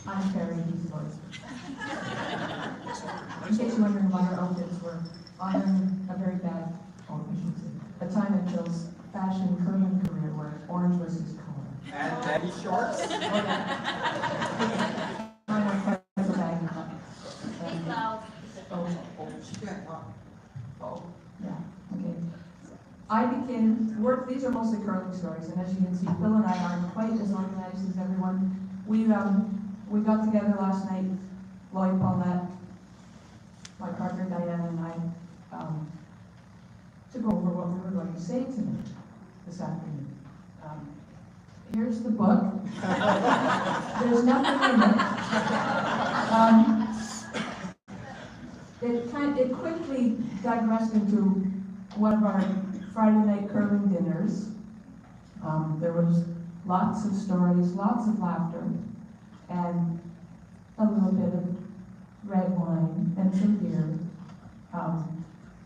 I'm Terry, he's Lloyd. In case you're wondering why our outfits were honoring a very bad, a time in Phil's fashion curling career where orange was his color. And baggy shorts? Mine are quite so baggy. Yeah, okay. I became, these are mostly curling stories, and as you can see, Phil and I aren't quite as organized as everyone. We got together last night, Lloyd, Paulette, my partner Diana, and I, to go over what we were going to say tonight, this afternoon. Here's the book. There's nothing in it. It quickly digressed into one of our Friday night curling dinners. There was lots of stories, lots of laughter, and a little bit of red wine and some beer.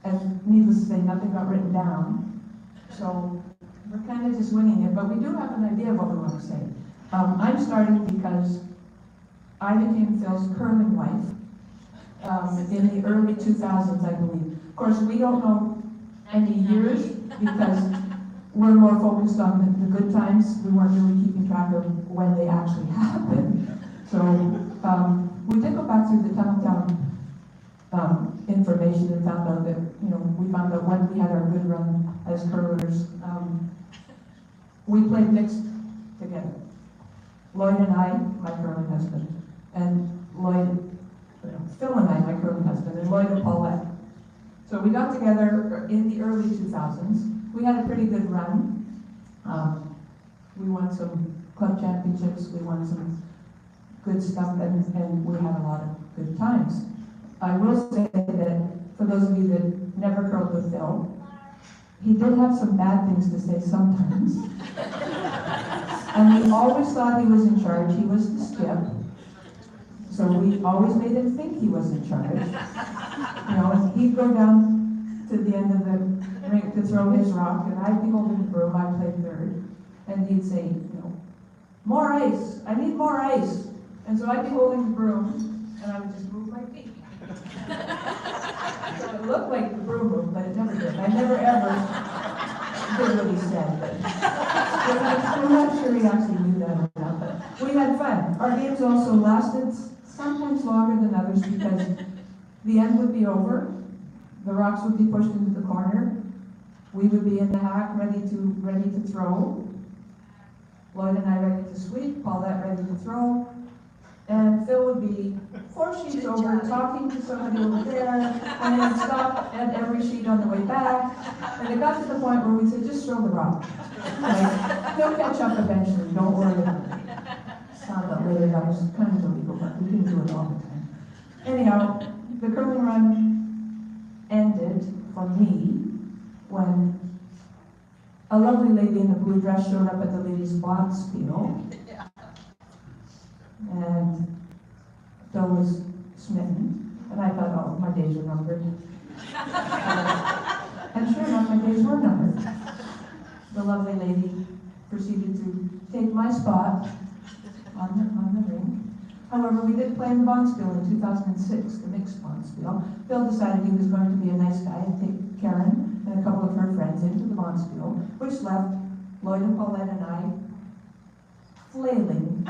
And needless to say, nothing got written down. So we're kind of just winging it, but we do have an idea of what we want to say. I'm starting because I became Phil's curling wife in the early 2000s, I believe. Of course, we don't know any years because we're more focused on the good times. We weren't really keeping track of when they actually happened. So we did go back through the Tunneltown information and found out that, we found out when we had our good run as curlers. We played mixed together. Lloyd and I, my curling husband, and Phil and I, my curling husband, and Lloyd and Paulette. So we got together in the early 2000s. We had a pretty good run. We won some club championships, we won some good stuff, and we had a lot of good times. I will say that for those of you that never curled with Phil, He did have some bad things to say sometimes. And we always thought he was in charge. He was the skip. So we always made him think he was in charge. You know, and he'd go down to the end of the rink to throw his rock, and I'd be holding the broom. I played third. And he'd say, you know, more ice. I need more ice. And so I'd be holding the broom, and I would just move my feet. So it looked like the broom moved, but it never did. I never ever did what he said. But I'm not sure he actually knew that or not, but we had fun. Our games also lasted sometimes longer than others because the end would be over, the rocks would be pushed into the corner, we would be in the hack ready to throw, Lloyd and I ready to sweep, Paulette ready to throw, and Phil would be 4 sheets over talking to somebody over there, and then stop at every sheet on the way back, and it got to the point where we said, just throw the rock. Like, he'll catch up eventually, don't worry about it. Found out later that was kind of illegal, but we didn't do it all the time. Anyhow, the curling run ended for me when a lovely lady in a blue dress showed up at the ladies' bonspiel. And Phil was smitten, and I thought, oh, my days are numbered. And sure enough, my days were numbered. The lovely lady proceeded to take my spot on the ring. However, we did play in the bonspiel in 2006, the mixed bonspiel. Phil decided he was going to be a nice guy and take Karen and a couple of her friends into the bonspiel, which left Lloyd and Paulette and I flailing,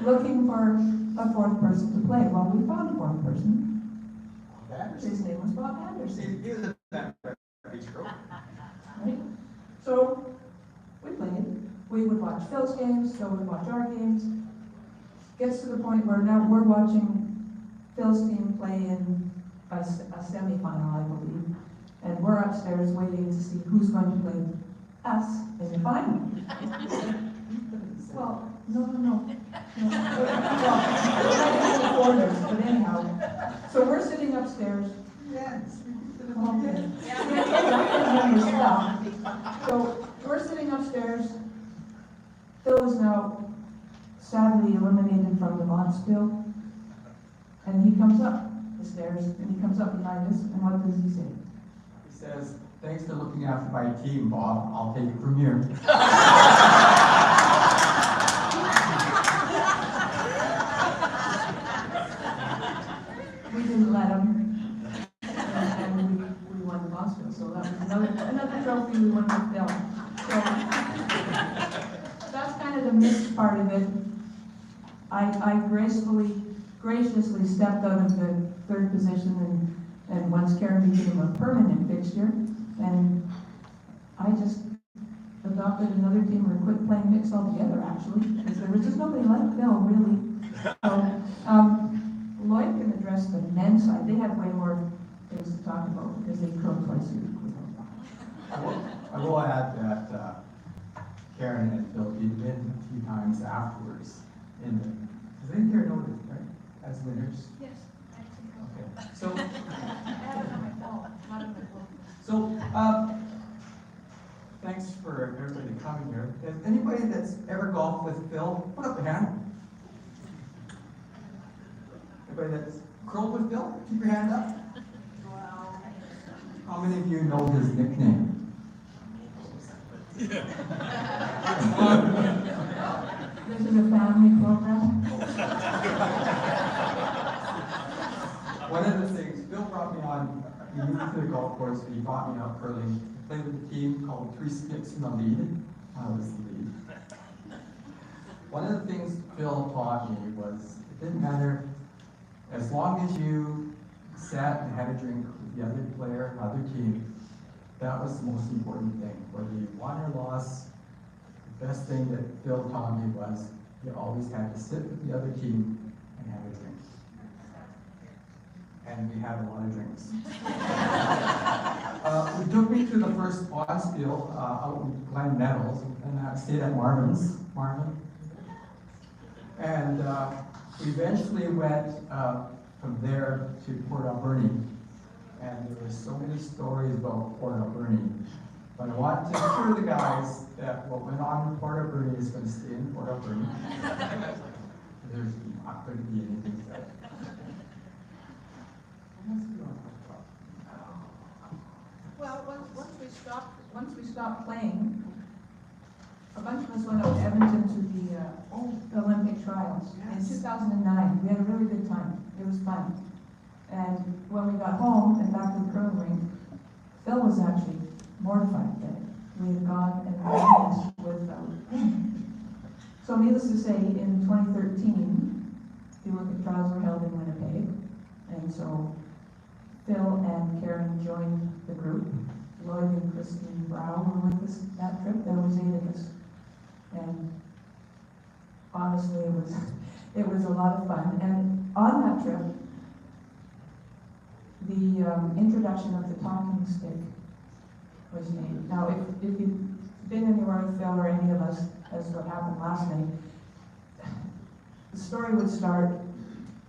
looking for a fourth person to play. Well, we found a fourth person. His name was Bob Anderson. He was a member of each group. Right? So we played. We would watch Phil's games, Phil would watch our games. Gets to the point where now we're watching Phil's team play in a semi-final, I believe. And we're upstairs waiting to see who's going to play us in the final. Well, no. Well, quarters, but anyhow. So we're sitting upstairs. Yes. Okay. I remember stuff. So we're sitting upstairs. Phil is now sadly eliminated from the bonspiel. And he comes up the stairs, and he comes up behind us, and what does he say? He says, thanks for looking after my team, Bob. I'll take it from here. We didn't let him, and we won the bonspiel, so that was another trophy we won with Phil. So that's kind of the mixed part of it. I graciously stepped out of the third position, and once Karen became a permanent fixture, and I just adopted another team or quit playing mixed altogether, actually, because there was just nobody like Phil, really. So, Lloyd can address the men's side. They had way more things to talk about because they curled twice a week. I will add that Karen and Phil beat in a few times afterwards. Does anyone here know this, right? As winners? Yes. Okay. So, I have it on my phone, not on my phone. so thanks for everybody coming here. Has anybody that's ever golfed with Phil, put up a hand. Anybody that's curled with Phil, keep your hand up. How many of you know his nickname? This is a family program. One of the things, Phil brought me on, he moved to the golf course and he brought me out curling. Played with a team called Three Skips in the Lead. I was the lead. One of the things Phil taught me was it didn't matter, as long as you sat and had a drink with the other player, other team, that was the most important thing. Whether you won or lost, the best thing that Phil taught me was you always had to sit with the other team and have a drink. And we had a lot of drinks. He took me to the first bonspiel out in Glen Meadows, and I stayed at Marvin. And we eventually went from there to Port Alberni. And there were so many stories about Port Alberni. But I want to assure the guys that what went on in Port Alberni is going to stay in Port Alberni. There's not going to be anything said. Well, once we stopped playing, a bunch of us went up to Edmonton to the Olympic trials in 2009. We had a really good time. It was fun. And when we got home and back to the curling rink, Phil was actually mortified that we had gone and danced with them. So needless to say, in 2013, the Olympic trials were held in Winnipeg. And so Phil and Karen joined the group. Lloyd and Christine Brow were with us that trip. There was 8 of us. And honestly, it was a lot of fun. And on that trip, the introduction of the talking stick was made. Now, if you've been anywhere with Phil or any of us, as what happened last night, the story would start,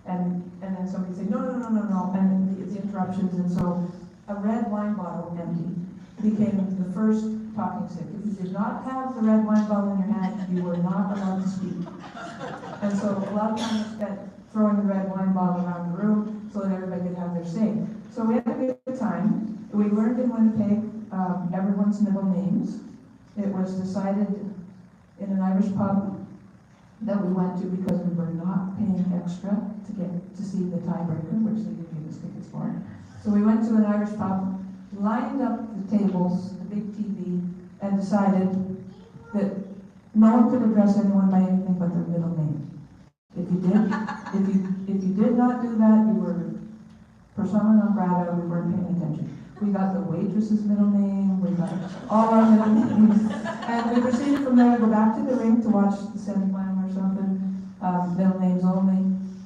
and then somebody would say, no, and the interruptions, and so a red wine bottle empty became the first talking stick. If you did not have the red wine bottle in your hand, you were not allowed to speak. And so a lot of time was spent throwing the red wine bottle around the room so that everybody could have their say. So we had a good time. We learned in Winnipeg everyone's middle names. It was decided in an Irish pub that we went to because we were not paying extra to get to see the tiebreaker, which they didn't give us tickets for. So we went to an Irish pub, lined up the tables, the big TV, and decided that no one could address anyone by anything but their middle name. If you did not do that, you were persona non grata. We weren't paying attention. We got the waitress's middle name. We got all our middle names, and we proceeded from there to go back to the rink to watch the semifinal or something. Middle names only.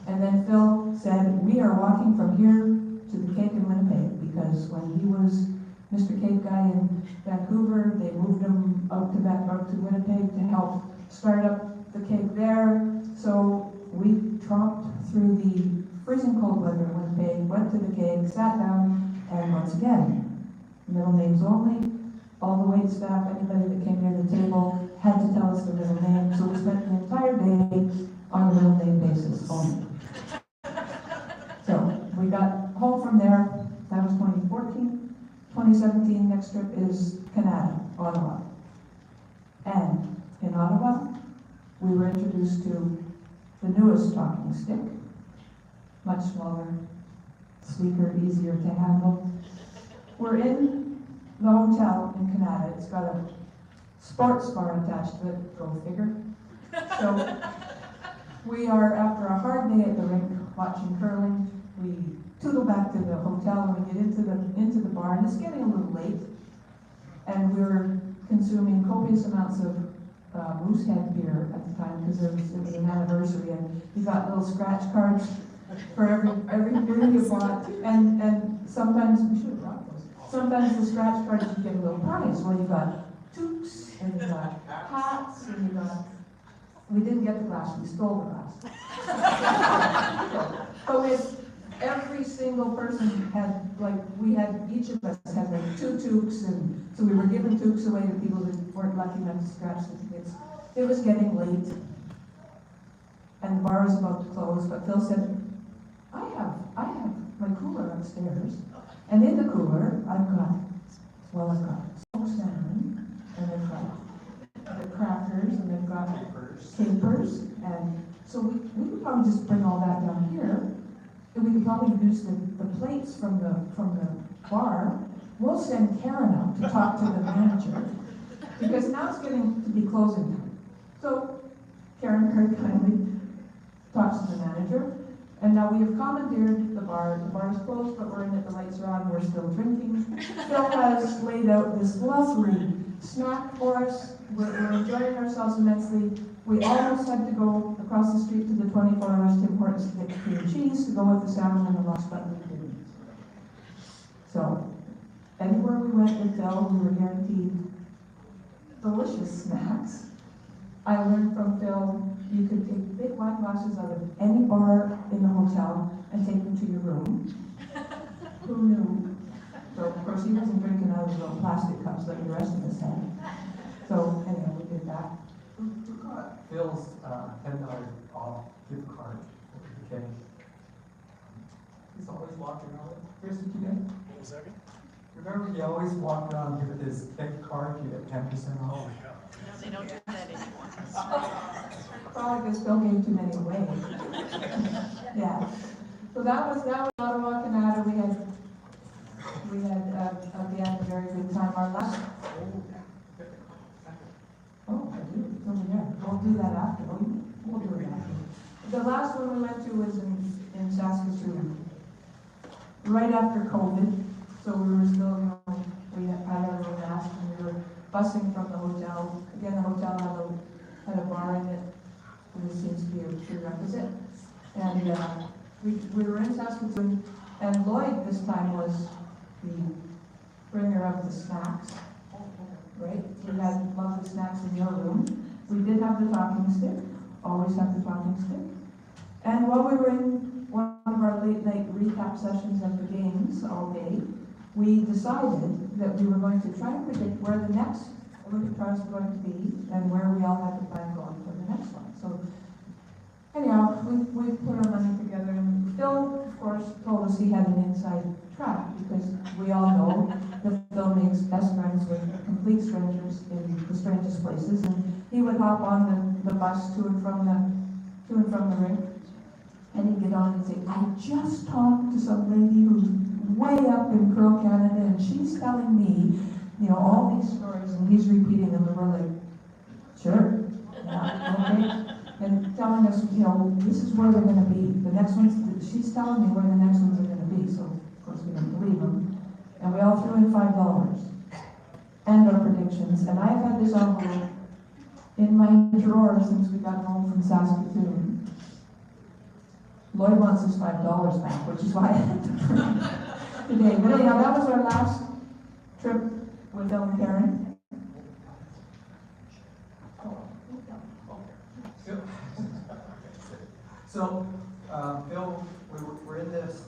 And then Phil said, "We are walking from here to the Cape in Winnipeg," because when he was Mr. Cape guy in Vancouver, they moved him out to Winnipeg to help start up the Cape there. So we tromped through the freezing cold weather in Winnipeg, went to the Cape, sat down, and once again, middle names only. All the wait staff, anybody that came near the table, had to tell us the middle name. So we spent the entire day on a middle name basis only. So we got home from there. That was 2014. 2017, next trip is Canada, Ottawa. And in Ottawa, we were introduced to the newest talking stick, much smaller, sleeker, easier to handle. We're in the hotel in Canada. It's got a sports bar attached to it, go figure. So we are, after a hard day at the rink watching curling, we tootle back to the hotel and we get into the bar, and it's getting a little late. And we're consuming copious amounts of Moosehead beer at the time because it was an anniversary, and you got little scratch cards for every beer you bought, and sometimes we should have brought those. Sometimes the scratch cards you get a little prize. Well, you got toques and you got hats and you got. We didn't get the glass. We stole the glass. But every single person had, each of us had 2 toques, and so we were giving toques away to people that weren't lucky enough to scratch the tickets. It was getting late, and the bar was about to close, but Phil said, I have my cooler upstairs, and in the cooler, I've got smoked salmon, and I've got the crackers, and I've got capers, and so we could probably just bring all that down here. And we could probably use the plates from the bar. We'll send Karen out to talk to the manager, because now it's getting to be closing time. So Karen very kindly talks to the manager, and now we have commandeered the bar. The bar is closed, but we're in it, the lights are on, we're still drinking. Phil has laid out this lovely snack for us. We're enjoying ourselves immensely. We almost had to go across the street to the 24 Hours Tim Hortons to get cream cheese to go with the salmon and the lost, but we didn't. So, anywhere we went with Phil, we were guaranteed delicious snacks. I learned from Phil, you could take big wine glasses out of any bar in the hotel and take them to your room. Who knew? So of course he wasn't drinking out of little plastic cups like the rest of us had. So anyway, we did that. Who got Phil's $10 off gift card? Okay. He's always walking around. Here's what you get. What was that again? Remember, he always walked around with his gift card, you get 10% off. Oh, yeah. No, they don't do that anymore. Probably because Phil gave too many away. Yeah. So that was Ottawa, Canada. We had again a very good time. Our last. Oh, I do. It's over there. We'll do that after. We'll do it after. The last one we went to was in Saskatoon, right after COVID. So we were still, we had our little mask and we were busing from the hotel. Again, the hotel had a bar in it. This seems to be a prerequisite. And we were in Saskatoon, and Lloyd this time was the bringer of the snacks. Right? We had lovely snacks in your room. We did have the talking stick. Always have the talking stick. And while we were in one of our late night recap sessions of the games all day, we decided that we were going to try and predict where the next Olympic trials were going to be and where we all had to plan going for the next one. So anyhow, we put our money together, and Phil, of course, told us he had an inside track because we all know that Phil makes best friends with complete strangers in the strangest places, and he would hop on the bus to and from the rink, and he'd get on and say, "I just talked to some lady who's way up in Curl, Canada, and she's telling me, all these stories," and he's repeating them, and we're like, "Sure, yeah, okay," and telling us, this is where they're going to be. The next one's, she's telling me where the next ones are going to be, so of course we didn't believe him, and we all threw in $5 and our predictions, and I've had this envelope in my drawer since we got home from Saskatoon. Lloyd wants his $5 back, which is why I had to bring it today. But anyhow, that was our last trip with Phil and Karen. So, Phil, we're in this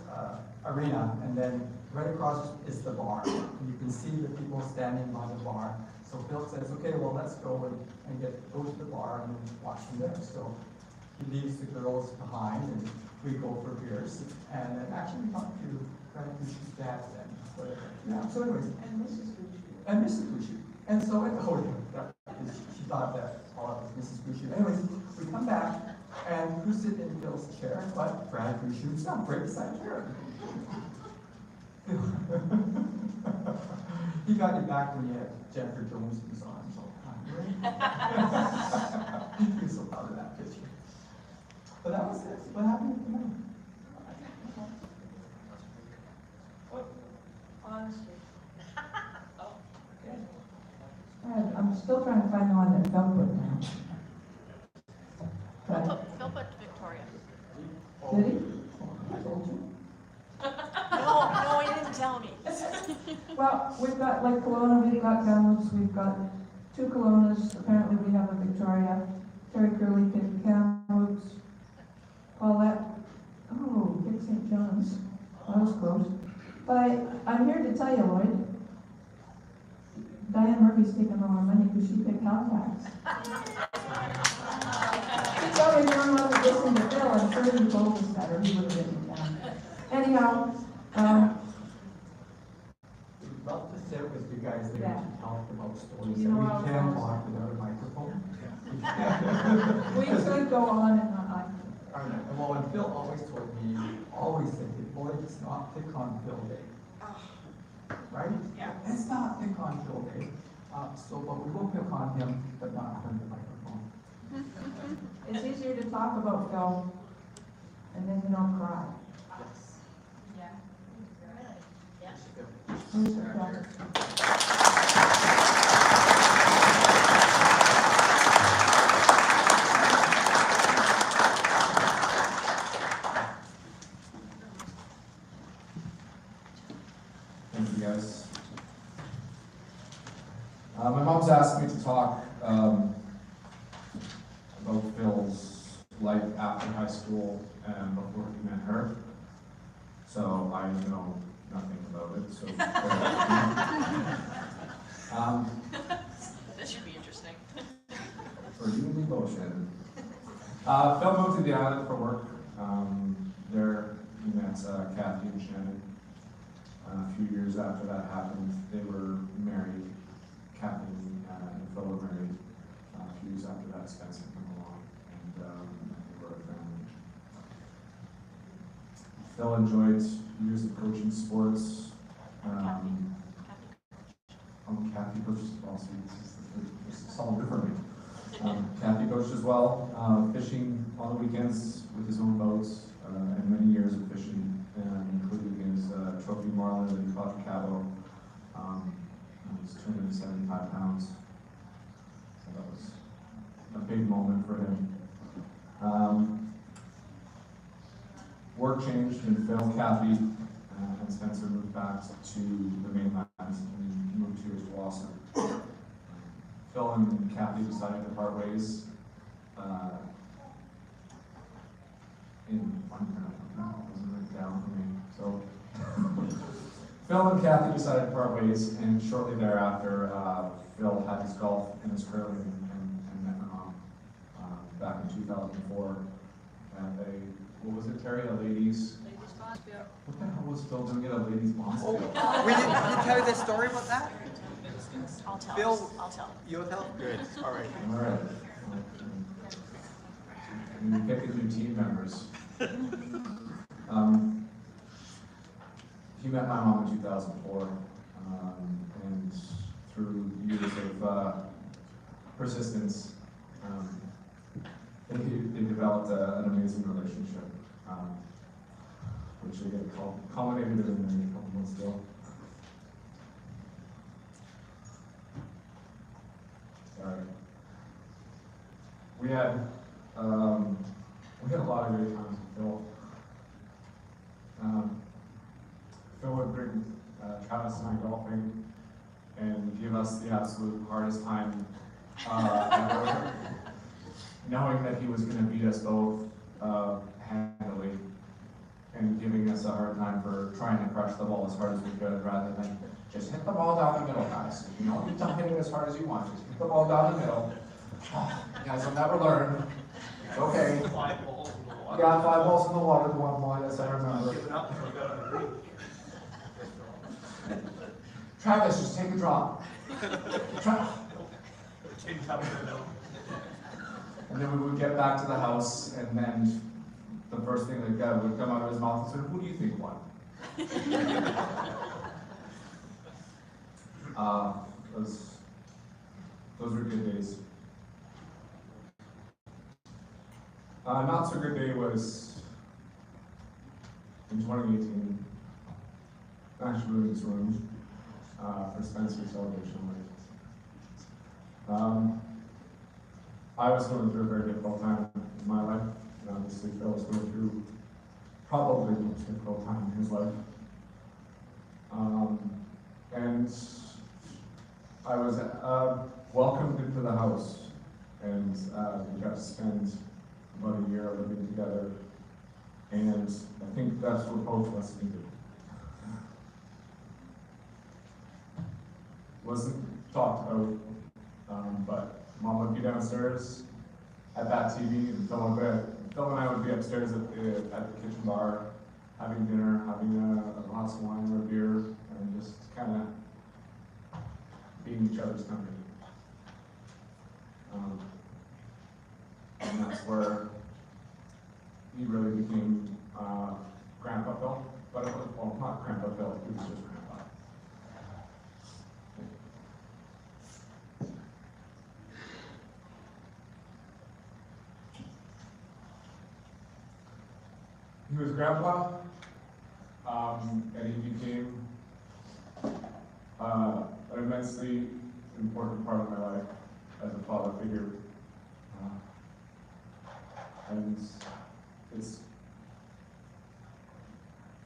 arena, and then right across is the bar. And you can see the people standing by the bar. So Phil says, "Okay, well, let's go and go to the bar and watch them there." So he leaves the girls behind, and we go for beers. And then actually we talked to Frank Boucher's dad then. Whatever. Yeah, so anyways. And Mrs. Boucher. And so, she thought that all of it was Mrs. Boucher. Anyways, we come back, and who's sitting in Phil's chair? But Brad Boucher himself, right beside Karen. He got you back when you had Jennifer Jones was on, so he was so proud of that picture. But that was it. What happened tonight? Honestly. I'm still trying to find the one that Phil put down. Phil put Victoria. Did he? I told you. No, he didn't tell me. Well, we've got like Kelowna, we've got Kamloops, we've got 2 Kelownas. Apparently we have a Victoria. Terry Curley picked Kamloops. Paulette, picked St. John's. That was close. But I'm here to tell you, Lloyd, Diane Murphy's taking all our money because she picked Halifax. She told me your mother listened to Phil. I'm sure he told us that, or he would have written it down. Anyhow, We'd love to sit with you guys there Yeah. to talk about stories You that know we how it can goes. talk without a microphone. we could go on and on. And well, and Phil always told me, always said, "Lloyd, it's not pick on Phil Day." Right? Yeah. It's not pick on Phil Day. But we will pick on him, but not turn the microphone. It's easier to talk about Phil, and then you don't cry. Yeah. Yeah. Who's the cry? Thank you, guys. My mom's asked me to talk about Phil's life after high school and before he met her. So I know nothing about it, so. This should be interesting. For you and me both, Shannon. Phil moved to the island for work. There he met Kathy and Shannon. A few years after that happened, they were married. Kathy and Phil were married. A few years after that, Spencer came along, and they were a family. Phil enjoyed years of coaching sports. Kathy coaches also. This is all good for me. Kathy coached as well, fishing on the weekends with his own boats, and many years of fishing, including his trophy marlin that he caught in Cabo. It was 275 pounds. So that was a big moment for him. Work changed, and Phil, Kathy, and Spencer moved back to the mainland and moved here to Wausau. Phil and Kathy decided to part ways in one minute. Wasn't written down for me. So Phil and Kathy decided to part ways, and shortly thereafter, Phil had his golf and his curling and met my mom back in 2004 at what was it, Terry? A ladies' Bonspiel. What the hell was Phil doing at a ladies' bonspiel? We didn't tell you the story about that? I'll tell. Phil, I'll tell. you'll tell? Good, all right. All right. And we pick new team members. He met my mom in 2004, and through years of persistence, they developed an amazing relationship, which again culminated in a couple months ago. Sorry. We had a lot of great times with Phil. Phil would bring Travis and I golfing and give us the absolute hardest time ever, knowing that he was going to beat us both handily and giving us a hard time for trying to crush the ball as hard as we could, rather than just hit the ball down the middle, guys. You know, you don't hit it as hard as you want. Just hit the ball down the middle. You guys will never learn. It's okay. You got 5 balls in the water at one point, as I remember. Travis, just take a drop. And then we would get back to the house, and then the first thing that would come out of his mouth was, "Who do you think won?" Those were good days. Not so good day was in 2018. Actually, in this room for Spencer's celebration. I was going through a very difficult time in my life, and obviously Phil was going through probably the most difficult time in his life. And I was welcomed into the house, and we got to spend about a year living together, and I think that's what both of us needed. Wasn't talked about, but Mom would be downstairs at that TV, and Phil and I would be upstairs at the kitchen bar, having dinner, having a glass of wine or a beer, and just kind of being each other's company. And that's where he really became Grandpa Phil, but it was, well, not Grandpa Phil, he was just Grandpa. He was Grandpa, and he became an immensely important part of my life as a father figure. And it's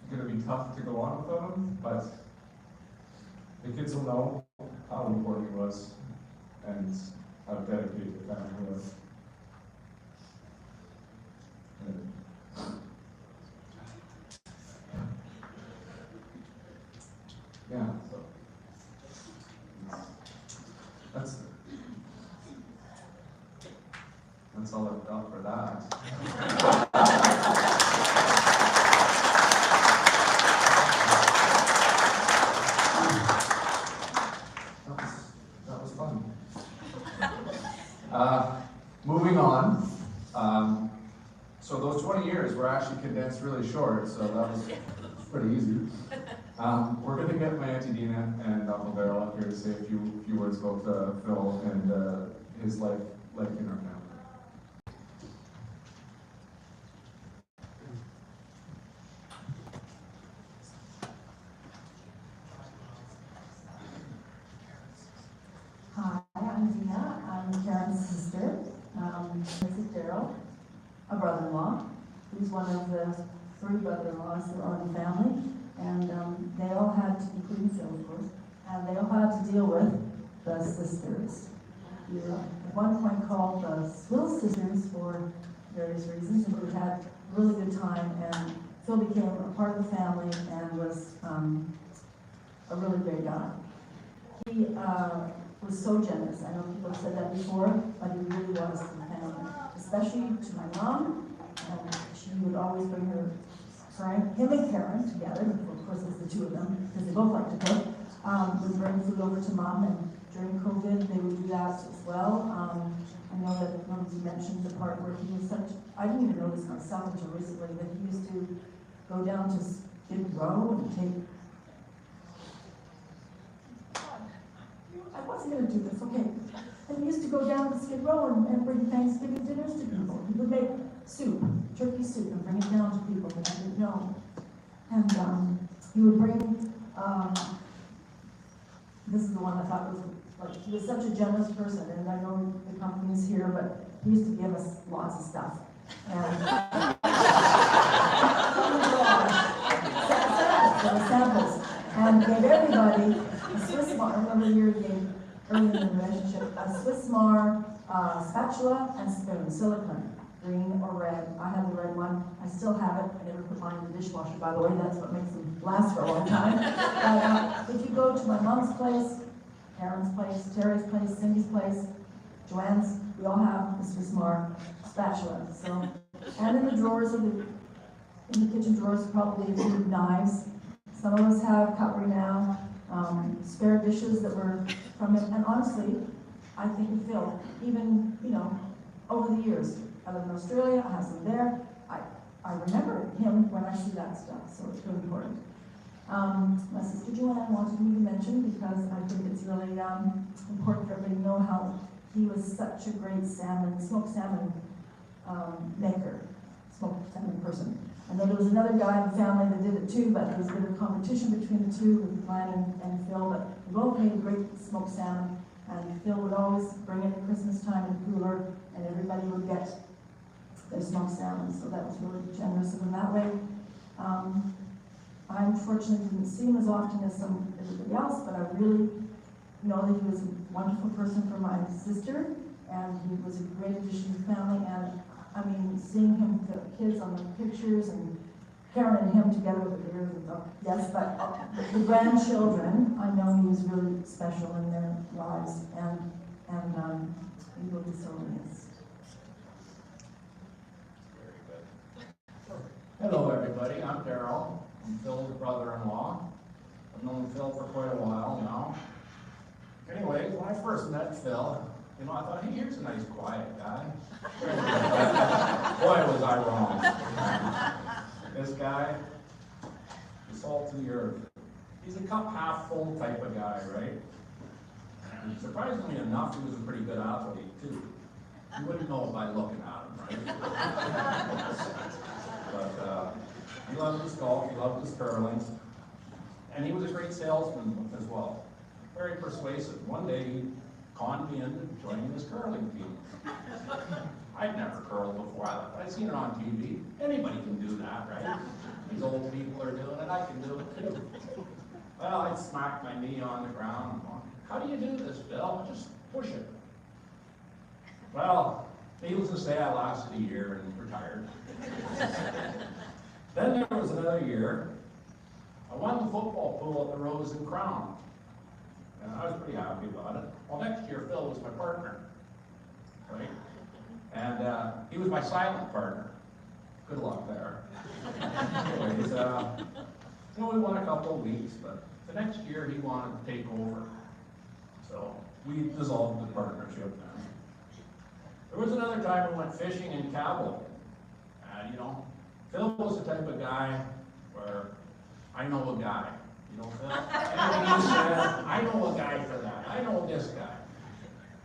going to be tough to go on without him, but the kids will know how important he was and how dedicated the family was. That's all I've got for that. That was fun. Moving on. So those 20 years were actually condensed really short, so that was pretty easy. We're going to get my Auntie Dina and Uncle Daryl up here to say a few words about Phil and his life in our family. Hi, I'm Dina. I'm Karen's sister. This is Daryl, a brother-in-law. He's one of the 3 brother-in-laws that are in the family. And they all had to, including Phil, of course, and they all had to deal with the sisters. We were at one point called the Swill Sisters for various reasons, and we had a really good time. And Phil became a part of the family and was a really great guy. He was so generous. I know people have said that before, but he really was to the family, especially to my mom. And she would always bring him and Karen together. Of course, it's the 2 of them because they both like to cook. Would bring food over to mom, and during COVID, they would do that as well. I know that one of you mentioned the part where he was such. I didn't even know this myself until recently, that he used to go down to Skid Row and take. I wasn't going to do this, okay. And he used to go down to Skid Row and bring Thanksgiving dinners to people. He would make soup, turkey soup, and bring it down to people that I didn't know. And he would bring, this is the one I thought was, like, he was such a generous person, and I know the company's here, but he used to give us lots of stuff. And samples. And gave everybody a Swiss Mar, I remember the year he gave, early in the relationship, a Swiss Mar spatula and spoon, silicone, green or red. I have the red one. I still have it. I never put mine in the dishwasher, by the way. That's what makes them last for a long time. But if you go to my mom's place, Karen's place, Terry's place, Cindy's place, Joanne's, we all have the Swiss Mar spatula. So, and in the drawers of in the kitchen drawers, probably a few knives. Some of us have cutlery now, spare dishes that were from him. And honestly, I think of Phil, even, over the years. I live in Australia, I have some there. I remember him when I see that stuff, so it's really important. My sister Joanne wanted me to mention, because I think it's really important for everybody to know how he was such a great smoked salmon maker, smoked salmon person. I know there was another guy in the family that did it too, but there was a bit of competition between the 2, with Glenn and Phil, but they both made great smoked salmon, and Phil would always bring it at Christmas time in the cooler, and everybody would get their smoked salmon, so that was really generous of him that way. I unfortunately didn't see him as often as everybody else, but I really know that he was a wonderful person for my sister, and he was a great addition to the family, and I mean, seeing him, the kids on the pictures, and Karen and him together with the beers, yes, but the grandchildren, I know he was really special in their lives, and he will be so missed. Hello, everybody. I'm Daryl. I'm Phil's brother-in-law. I've known Phil for quite a while now. Anyway, when I first met Phil, I thought, hey, here's a nice, quiet guy. Boy, was I wrong. This guy, the salt of the earth. He's a cup half full type of guy, right? And surprisingly enough, he was a pretty good athlete, too. You wouldn't know it by looking at him, right? But he loved his golf, he loved his curling, and he was a great salesman as well. Very persuasive. One day he conned me into joining his curling team. I'd never curled before, but I'd seen it on TV. Anybody can do that, right? These old people are doing it, I can do it too. Well, I'd smack my knee on the ground. I'm going, how do you do this, Bill? Just push it. Well, needless to say, I lasted a year and retired. Then there was another year. I won the football pool at the Rose and Crown. And I was pretty happy about it. Well, next year, partner, right? And he was my silent partner. Good luck there. Anyways, we won a couple of weeks, but the next year he wanted to take over. So we dissolved the partnership then. There was another time we went fishing in Cabell. And Phil was the type of guy where I know a guy. Phil? And he said, I know a guy for that. I know this guy.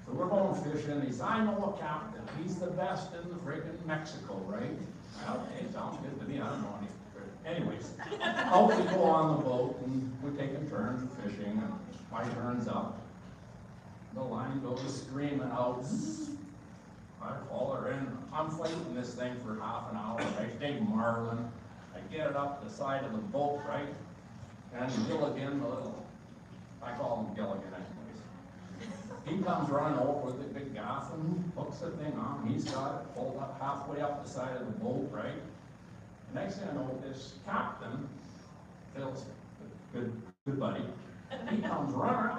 So we're going fishing. He said, I know a captain. He's the best in the friggin' Mexico, right? Well, okay, sounds good to me. I don't know any. Anyways, out we go on the boat and we're taking turns fishing, and my turn's up. The line goes screaming out. I call her in. I'm fighting this thing for half an hour, right? Big marlin. I get it up the side of the boat, right? And Gilligan, I call him Gilligan anyways. He comes running over with the big gaff and hooks the thing on. He's got it pulled up halfway up the side of the boat, right? The next thing I know, this captain, Phil's good buddy, he comes running,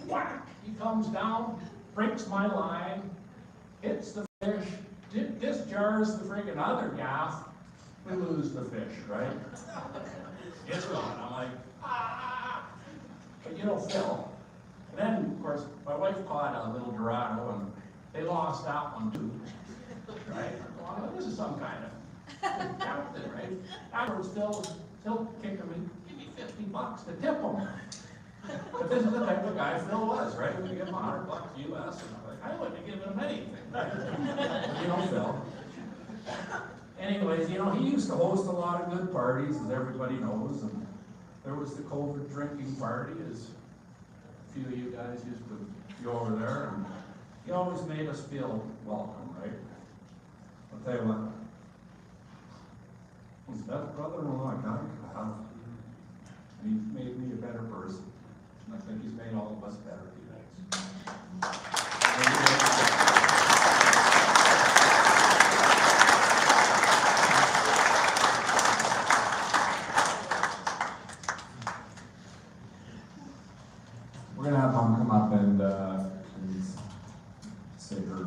whack! He comes down, breaks my line, hits the fish, discharges the friggin' other gaff, we lose the fish, right? It's gone. I'm like, But Phil. And then, of course, my wife caught a little Dorado, and they lost that one too, right? Well, this is some kind of captain, right? Afterwards, Phil kicked him, give me $50 to tip him. But this is the type of guy Phil was, right? We give him $100 US, and I'm like, I wouldn't have given him anything, right? Phil. Anyways, he used to host a lot of good parties, as everybody knows, and there was the COVID drinking party, as a few of you guys used to go over there, and he always made us feel welcome, right? I'll tell you what, he's the best brother-in-law I have. And he's made me a better person. And I think he's made all of us better today. We're going to have Mom come up and say her.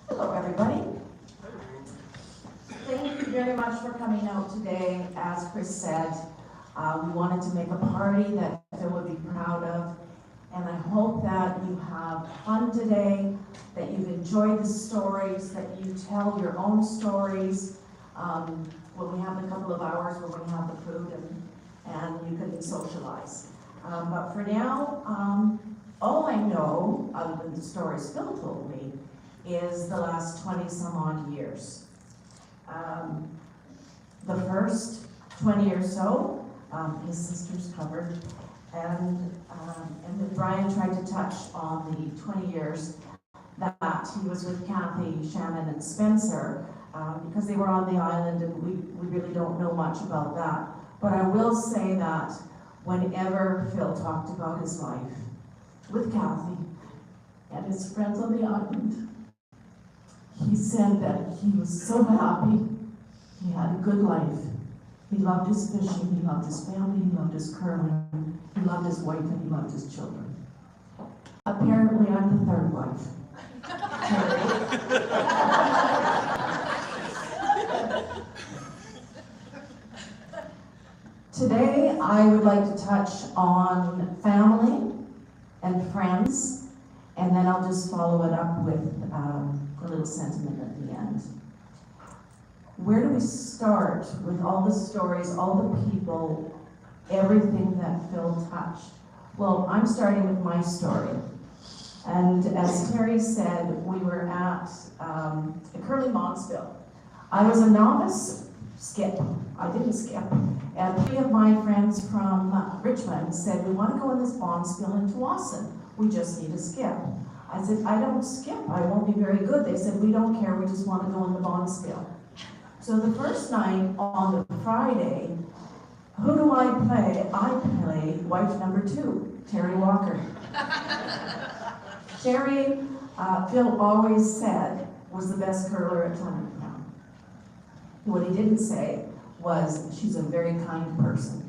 Hello, everybody. Thank you very much for coming out today. As Chris said, we wanted to make a party that Phil would be proud of. And I hope that you have fun today, that you've enjoyed the stories, that you tell your own stories. When we have a couple of hours, we're going to have the food and you can socialize. But for now, all I know, other than the stories Phil told me, is the last 20 some odd years. The first 20 or so, his sister's covered, and then Brian tried to touch on the 20 years that he was with Kathy, Shannon, and Spencer, because they were on the island, and we really don't know much about that. But I will say that whenever Phil talked about his life with Kathy and his friends on the island, he said that he was so happy. He had a good life. He loved his fishing, he loved his family, he loved his curling, he loved his wife, and he loved his children. Apparently, I'm the third wife. Today, I would like to touch on family and friends, and then I'll just follow it up with a little sentiment at the end. Where do we start with all the stories, all the people, everything that Phil touched? Well, I'm starting with my story. And as Terry said, we were at Curly Monsville. I was a novice skip. I didn't skip. And 3 of my friends from Richmond said, we want to go in this Bonspiel in Tsawwassen. We just need a skip. I said, I don't skip. I won't be very good. They said, we don't care. We just want to go in the Bonspiel. So the first night on the Friday, who do I play? I play wife number 2, Terry Walker. Terry, Phil always said, was the best curler at Clementown. What he didn't say was, she's a very kind person.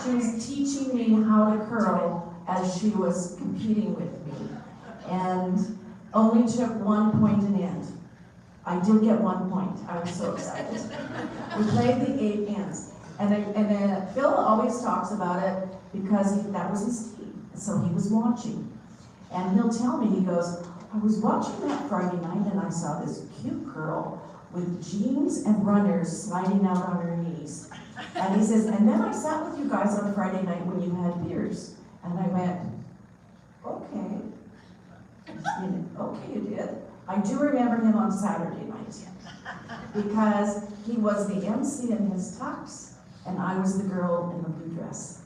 She was teaching me how to curl as she was competing with me, and only took 1 point in end. I did get 1 point. I was so excited. We played the 8 ends, and Phil always talks about it because that was his team, so he was watching, and he'll tell me, he goes, I was watching that Friday night and I saw this cute girl with jeans and runners sliding out on her knees. And he says, and then I sat with you guys on Friday night when you had beers. And I went, okay. Okay, you did. I do remember him on Saturday night because he was the MC in his tux and I was the girl in the blue dress.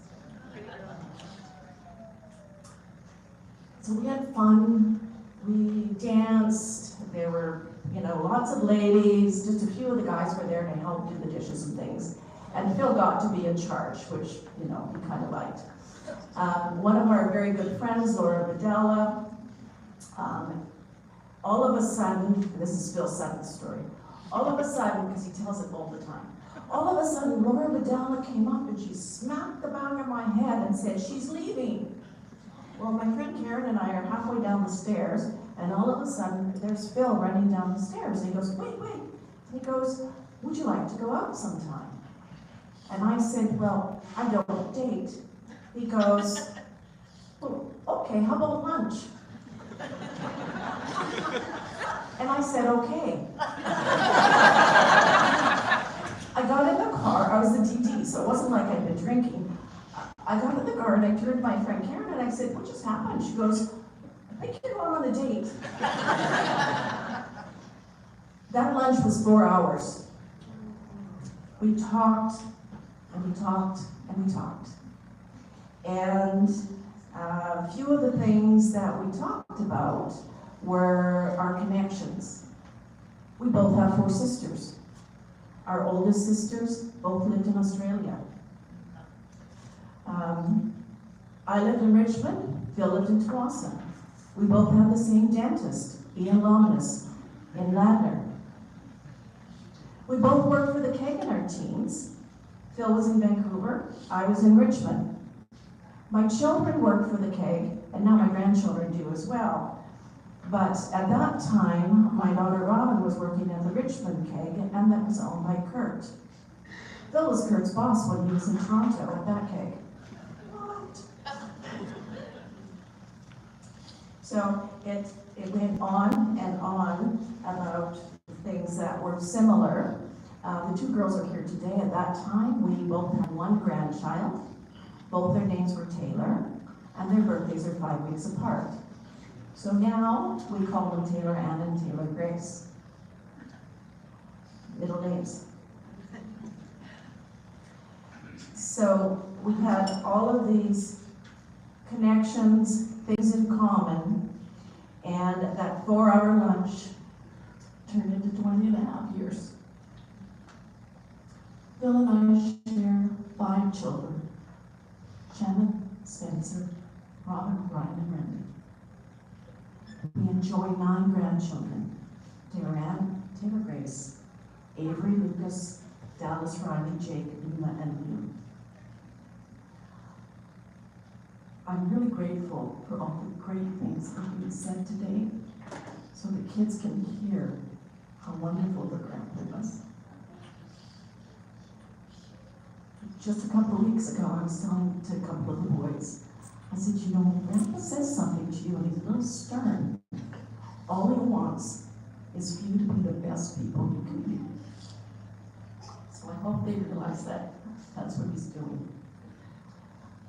So we had fun. We danced, there were, lots of ladies, just a few of the guys were there to help do the dishes and things. And Phil got to be in charge, which, he kind of liked. One of our very good friends, Laura Videla, all of a sudden, this is Phil's son's story, all of a sudden, because he tells it all the time, all of a sudden Laura Videla came up and she smacked the back of my head and said, she's leaving. Well, my friend Karen and I are halfway down the stairs, and all of a sudden, there's Phil running down the stairs. And he goes, wait. He goes, would you like to go out sometime? And I said, well, I don't date. He goes, well, okay, how about lunch? And I said, okay. I got in the car, I was the DD, so it wasn't like I'd been drinking. I got in the car and I turned to my friend Karen and I said, what just happened? She goes, I think you're going on a date. That lunch was 4 hours. We talked, and we talked, and we talked. And a few of the things that we talked about were our connections. We both have 4 sisters. Our oldest sisters both lived in Australia. I lived in Richmond, Phil lived in Tawasin. We both had the same dentist, Ian Lomness, in Ladner. We both worked for the keg in our teens. Phil was in Vancouver, I was in Richmond. My children worked for the keg, and now my grandchildren do as well. But at that time, my daughter Robin was working at the Richmond keg, and that was owned by Kurt. Phil was Kurt's boss when he was in Toronto at that keg. So it went on and on about things that were similar. The 2 girls are here today. At that time, we both had 1 grandchild. Both their names were Taylor, and their birthdays are 5 weeks apart. So now we call them Taylor Ann and Taylor Grace. Middle names. So we had all of these connections, things in common, and that 4-hour lunch turned into 20 and a half years. Phil and I share 5 children: Shannon, Spencer, Robin, Brian, and Randy. We enjoy 9 grandchildren: Darren, Taylor Grace, Avery, Lucas, Dallas, Riley, Jake, Luna, and Liam. I'm really grateful for all the great things that have been said today, so the kids can hear how wonderful the grandpa was. Just a couple of weeks ago, I was telling to a couple of the boys, I said, when grandpa says something to you and he's a little stern, all he wants is for you to be the best people you can be. So I hope they realize that that's what he's doing.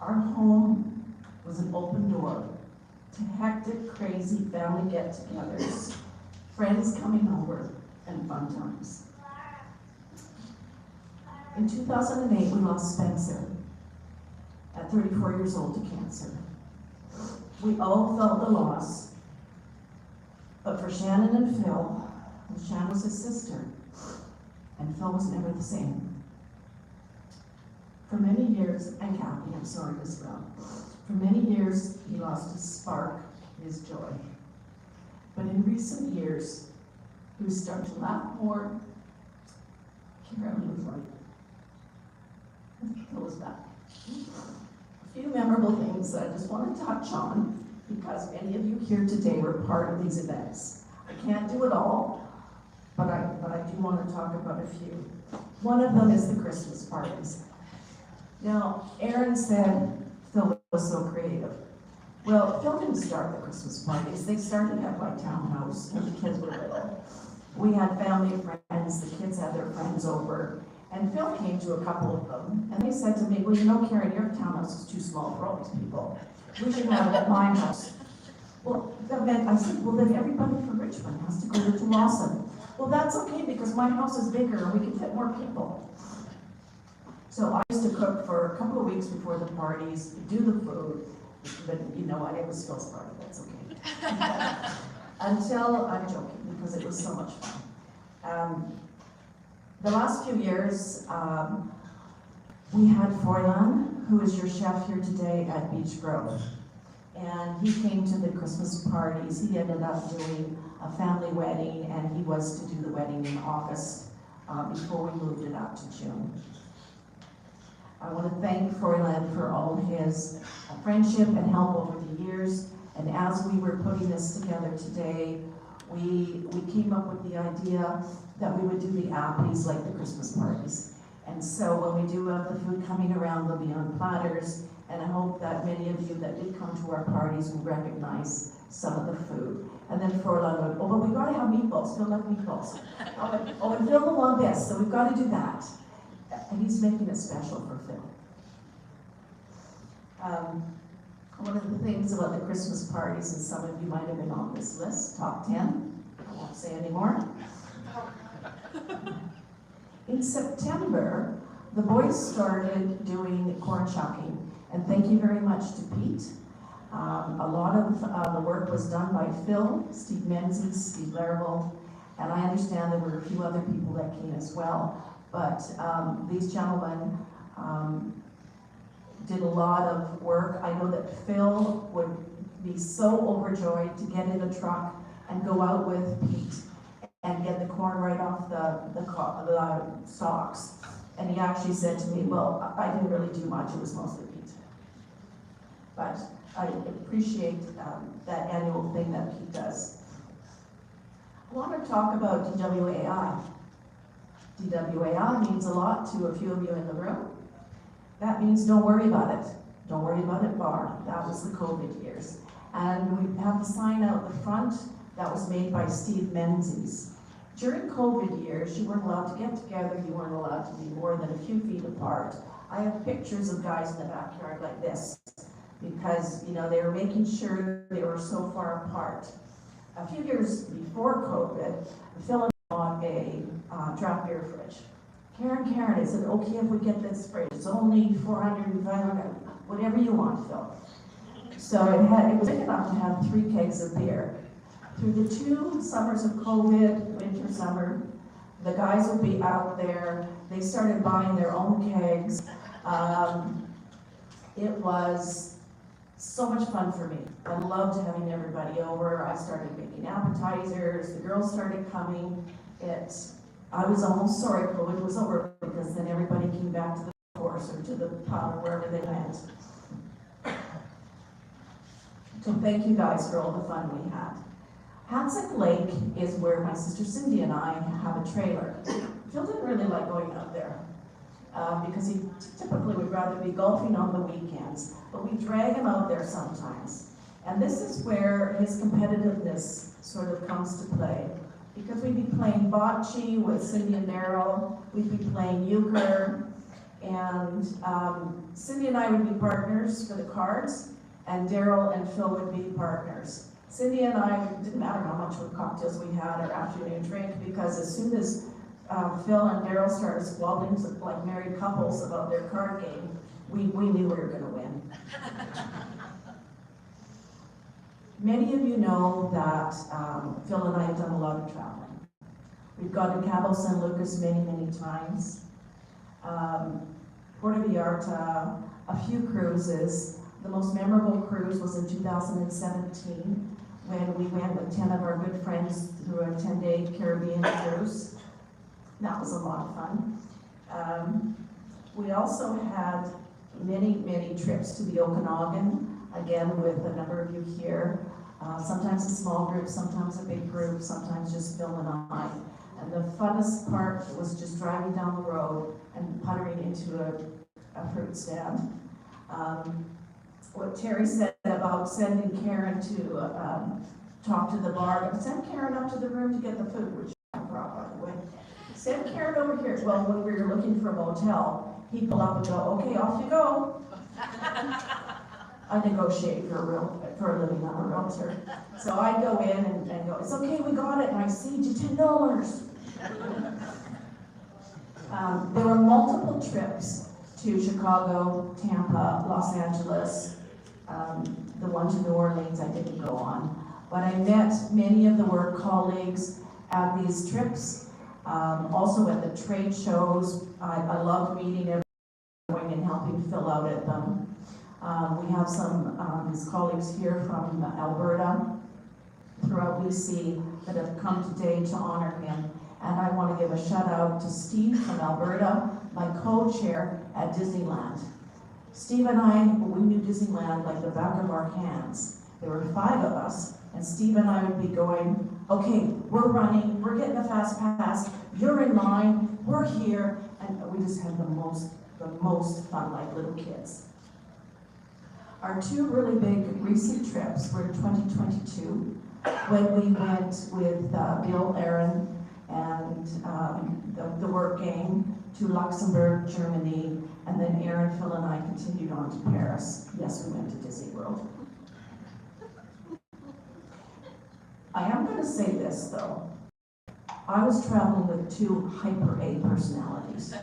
Our home was an open door to hectic, crazy family get-togethers, friends coming over, and fun times. In 2008, we lost Spencer at 34 years old to cancer. We all felt the loss, but for Shannon and Phil, and Shannon was his sister, and Phil was never the same. For many years, and Kathy, I'm sorry as well. For many years, he lost his spark, his joy. But in recent years, he was starting to laugh more. Carolyn was right. Phil was back. few memorable things that I just want to touch on, because many of you here today were part of these events. I can't do it all, but I do want to talk about a few. One of them is the Christmas parties. Now, Aaron said Phil was so creative. Well, Phil didn't start the Christmas parties. They started at my townhouse when the kids were little. We had family and friends, the kids had their friends over, and Phil came to a couple of them, and they said to me, well, you know, Karen, your townhouse is too small for all these people. We should have it at my house. Well, that meant, I said, well, then everybody from Richmond has to go to Lawson. Well, that's okay, because my house is bigger and we can fit more people. So I used to cook for a couple of weeks before the parties, do the food, but you know what, it was Phil's party, that's okay. Until, I'm joking, because it was so much fun. The last few years, we had Froylan, who is your chef here today at Beach Grove. And he came to the Christmas parties. He ended up doing a family wedding, and he was to do the wedding in August before we moved it up to June. I want to thank Froylan for all his friendship and help over the years. And as we were putting this together today, we came up with the idea that we would do the appies like the Christmas parties. And so when we do have the food coming around, they'll be on platters. And I hope that many of you that did come to our parties will recognize some of the food. And then Froylan would, oh, but we gotta have meatballs. Phil likes meatballs. Oh, and Phil will want this, so we've got to do that. And he's making it special for Phil. One of the things about the Christmas parties, and some of you might have been on this list, top 10, I won't say anymore. In September, the boys started doing corn shucking, and thank you very much to Pete. A lot of the work was done by Phil, Steve Menzies, Steve Laravel, and I understand there were a few other people that came as well. But these gentlemen did a lot of work. I know that Phil would be so overjoyed to get in a truck and go out with Pete and get the corn right off the stalks. And he actually said to me, well, I didn't really do much, it was mostly Pete. But I appreciate that annual thing that Pete does. I want to talk about DWAI. DWAI means a lot to a few of you in the room. That means don't worry about it. Don't worry about it, bar. That was the COVID years. And we have the sign out the front that was made by Steve Menzies. During COVID years, you weren't allowed to get together, you weren't allowed to be more than a few feet apart. I have pictures of guys in the backyard like this, because you know they were making sure they were so far apart. A few years before COVID, Phil and I bought a draft beer fridge. Karen, is it okay if we get this fridge? It's only 400, 500, whatever you want, Phil. So it was big enough to have 3 kegs of beer. Through the 2 summers of COVID, winter, summer, the guys would be out there. They started buying their own kegs. It was so much fun for me. I loved having everybody over. I started making appetizers. The girls started coming. I was almost sorry COVID was over, because then everybody came back to the course or to the pub or wherever they went. So thank you guys for all the fun we had. Hansik Lake is where my sister Cindy and I have a trailer. Phil didn't really like going out there because he typically would rather be golfing on the weekends, but we drag him out there sometimes. And this is where his competitiveness sort of comes to play, because we'd be playing bocce with Cindy and Daryl, we'd be playing euchre, and Cindy and I would be partners for the cards, and Daryl and Phil would be partners. Cindy and I, it didn't matter how much cocktails we had or afternoon drink, because as soon as Phil and Daryl started squabbling like married couples about their card game, we knew we were going to win. Many of you know that Phil and I have done a lot of traveling. We've gone to Cabo San Lucas many, many times. Puerto Vallarta, a few cruises. The most memorable cruise was in 2017 when we went with 10 of our good friends through a 10-day Caribbean cruise. That was a lot of fun. We also had many trips to the Okanagan, again with a number of you here. Sometimes a small group, sometimes a big group, sometimes just Phil and I. And the funnest part was just driving down the road and puttering into a fruit stand. What Terry said about sending Karen to talk to the bar, send Karen up to the room to get the food, which I brought, by the way. Send Karen over here. Well, when we were looking for a motel, he'd pull up and go, okay, off you go. I negotiate for a living, I'm a realtor. So I go in and go, it's okay, we got it, and I saved you $10. There were multiple trips to Chicago, Tampa, Los Angeles. The one to New Orleans I didn't go on. But I met many of the work colleagues at these trips, also at the trade shows. I loved meeting everyone and helping fill out at them. We have some his colleagues here from Alberta, throughout BC, that have come today to honor him. And I want to give a shout out to Steve from Alberta, my co-chair at Disneyland. Steve and I, we knew Disneyland like the back of our hands. There were 5 of us, and Steve and I would be going, okay, we're running, we're getting a fast pass, you're in line, we're here, and we just had the most fun like little kids. Our 2 really big recent trips were in 2022, when we went with Bill, Aaron, and the work gang to Luxembourg, Germany, and then Aaron, Phil, and I continued on to Paris. Yes, we went to Disney World. I am going to say this, though. I was traveling with 2 hyper A personalities.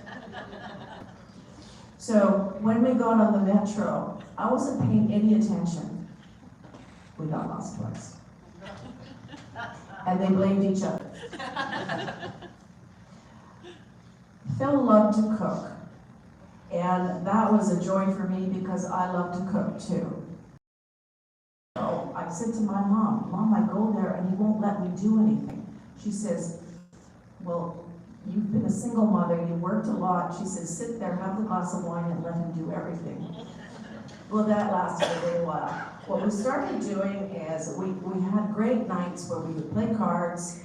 So when we got on the metro, I wasn't paying any attention. We got lost twice. And they blamed each other. Phil loved to cook. And that was a joy for me because I love to cook too. So I said to my mom, Mom, I go there and he won't let me do anything. She says, well, you've been a single mother, you worked a lot. She says, sit there, have the glass of wine and let him do everything. Well, that lasted a little while. What we started doing is we had great nights where we would play cards,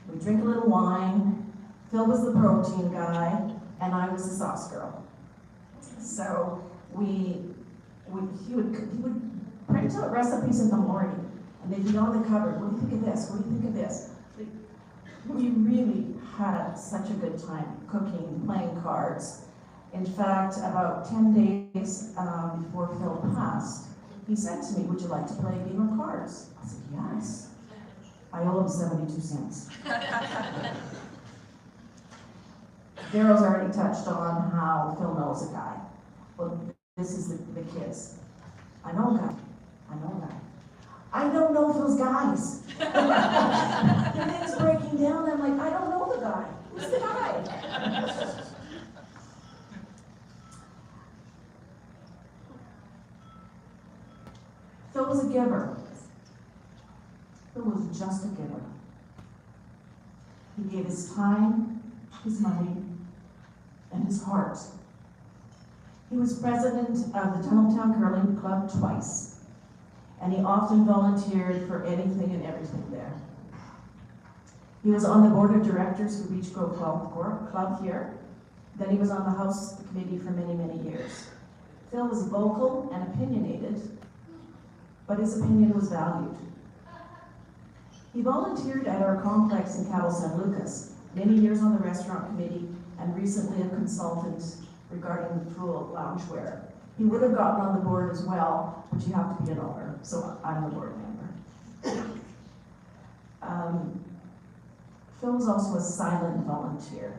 we'd drink a little wine, Phil was the protein guy, and I was the sauce girl. So he would print out recipes in the morning, and they'd be on the cupboard. What do you think of this? What do you think of this? We really had such a good time cooking, playing cards. In fact, about 10 days before Phil passed, he said to me, would you like to play a game of cards? I said, yes. I owe him 72 cents. Daryl's already touched on how Phil knows a guy. Well, this is the kids. I know a guy. I know a guy. I don't know Phil's guys. And then it's breaking down. I'm like, I don't know the guy. Who's the guy? Phil was a giver. Phil was just a giver. He gave his time, his money, and his heart. He was president of the Tunneltown Curling Club twice, and he often volunteered for anything and everything there. He was on the board of directors for Beach Grove Club here. Then he was on the House Committee for many, many years. Phil was vocal and opinionated, but his opinion was valued. He volunteered at our complex in Cabo San Lucas, many years on the restaurant committee, and recently a consultant regarding the pool loungewear. He would have gotten on the board as well, but you have to be an owner, so I'm the board member. Phil was also a silent volunteer.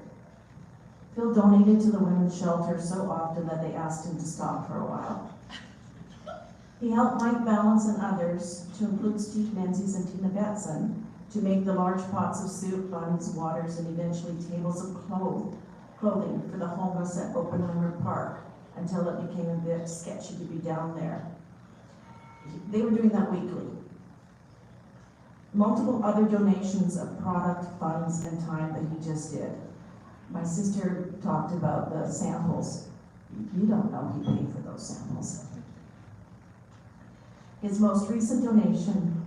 Phil donated to the women's shelter so often that they asked him to stop for a while. He helped Mike Balance and others, to include Steve Menzies and Tina Betson, to make the large pots of soup, buns, waters, and eventually tables of clothing for the homeless at Oppenheimer Park, until it became a bit sketchy to be down there. They were doing that weekly. Multiple other donations of product, funds, and time that he just did. My sister talked about the samples. You don't know he paid for those samples. His most recent donation,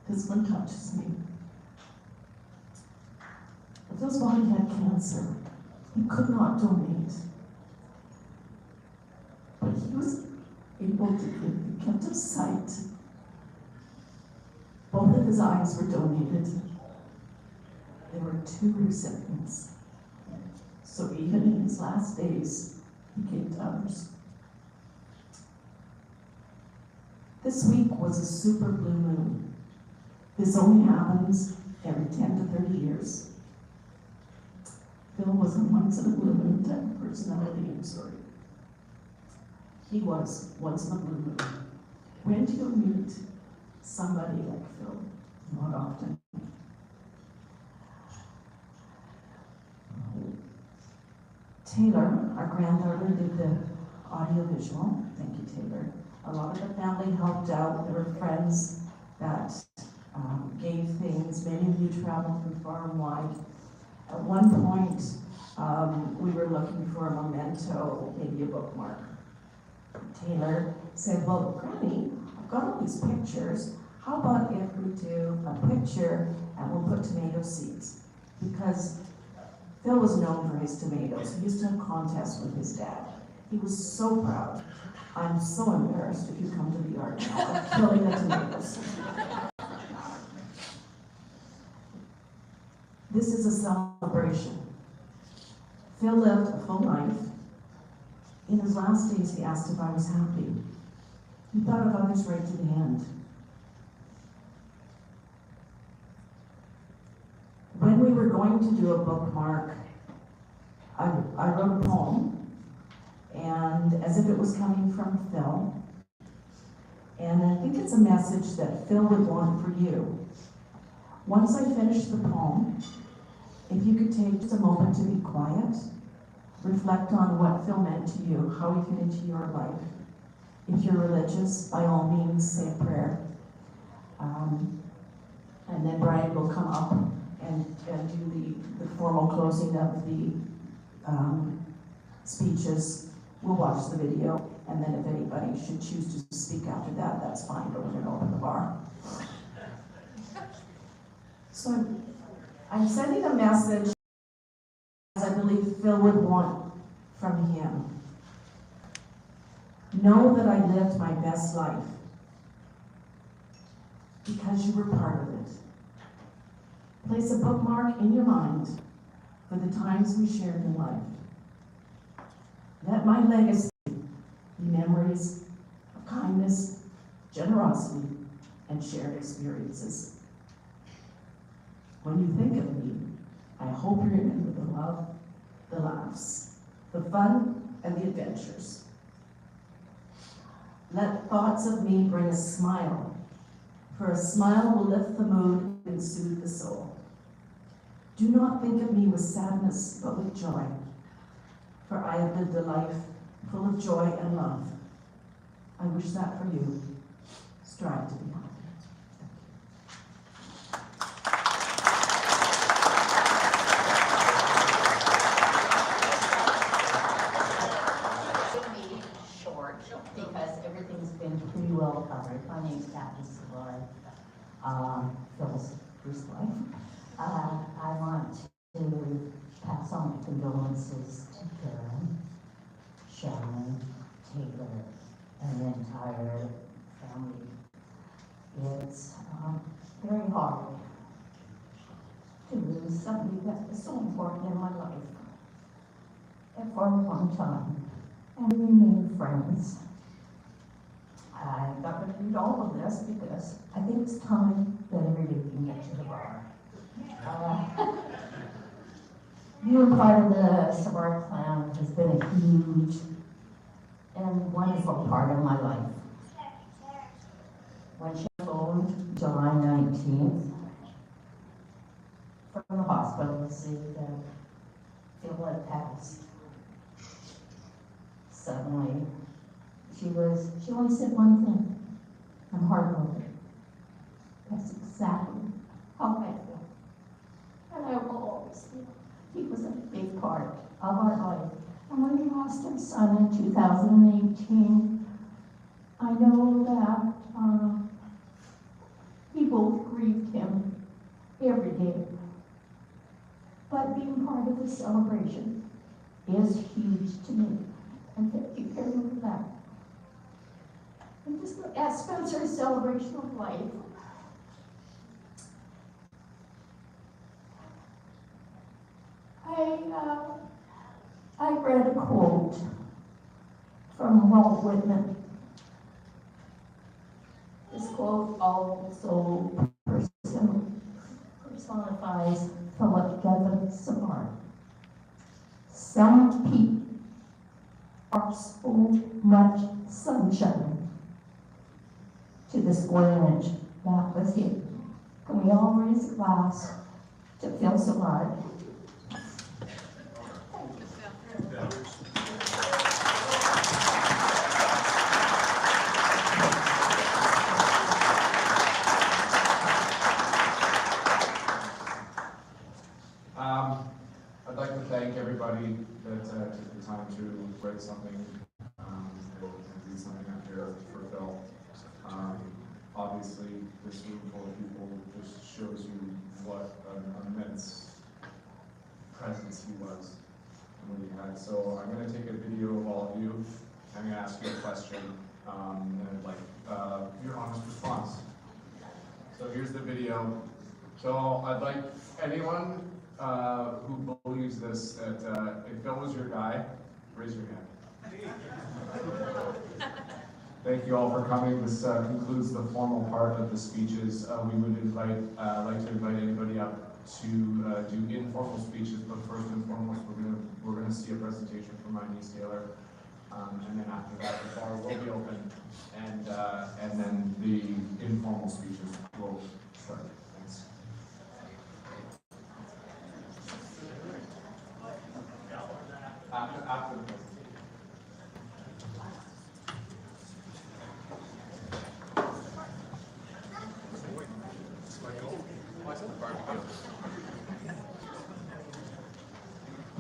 this one touches me. Phil's body had cancer. He could not donate. But he was able to give, he kept his sight. Both of his eyes were donated. There were 2 recipients. So even in his last days, he gave to others. This week was a super blue moon. This only happens every 10 to 30 years. Phil was a once in a blue moon type of personality, I'm sorry. He was once in a blue moon. When do you meet somebody like Phil? Not often. Taylor, our granddaughter, did the audiovisual. Thank you, Taylor. A lot of the family helped out. There were friends that gave things. Many of you traveled from far and wide. At one point, we were looking for a memento, maybe a bookmark. Taylor said, well, Granny, I've got all these pictures. How about if we do a picture and we'll put tomato seeds? Because Phil was known for his tomatoes. He used to have contests with his dad. He was so proud. I'm so embarrassed if you come to the yard now of killing the tomatoes. This is a celebration. Phil lived a full life. In his last days, he asked if I was happy. He thought of others right to the end. When we were going to do a bookmark, I wrote a poem, and as if it was coming from Phil. And I think it's a message that Phil would want for you. Once I finish the poem, if you could take just a moment to be quiet, reflect on what Phil meant to you, how he fit into your life. If you're religious, by all means, say a prayer. And then Brian will come up and do the formal closing of the speeches. We'll watch the video, and then if anybody should choose to speak after that, that's fine, but we're gonna open the bar. So I'm sending a message, as I believe Phil would want from him. Know that I lived my best life because you were part of it. Place a bookmark in your mind for the times we shared in life. Let my legacy be memories of kindness, generosity, and shared experiences. When you think of me, I hope you remember the love, the laughs, the fun, and the adventures. Let thoughts of me bring a smile, for a smile will lift the mood and soothe the soul. Do not think of me with sadness, but with joy, for I have lived a life full of joy and love. I wish that for you. Strive to be happy. Because everything's been pretty well covered. My name's Kathy Savard, Phil's first wife. I want to pass on my condolences to Karen, Sharon, Taylor, and the entire family. It's very hard to lose somebody that was so important in my life. And for a long time, and we remain friends. I got to read all of this because I think it's time that everybody can get to the bar. Being part of the Savard clan has been a huge and wonderful part of my life. When she phoned July 19th from the hospital to see that Phil had passed, suddenly, she only said one thing: I'm heartbroken. That's exactly how I feel. And I will always feel. He was a big part of our life. And when we lost our son in 2018, I know that people grieved him every day. But being part of the celebration is huge to me. And thank you, Karen, for that. And just at Spencer's celebration of life, I read a quote from Walt Whitman. This quote also personifies Philip Devon Savard. Some people are so much sunshine to the square inch. That was it. Can we all raise a glass to Phil Savard? I'd like to thank everybody that took the time to write something and do something up here for Phil. Obviously, this room full of people just shows you what an immense presence he was and what he had. So I'm going to take a video of all of you. I'm going to ask you a question and I'd like your honest response. So here's the video. So I'd like anyone who believes this, that if Phil was your guy, raise your hand. Thank you all for coming. This concludes the formal part of the speeches. We would like to invite anybody up to do informal speeches, but first and foremost, we're gonna see a presentation from my niece Taylor, and then after that, the bar will be open, and then the informal speeches will start. Thanks. After the presentation.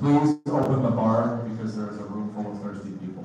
Please open the bar because there is a room full of thirsty people.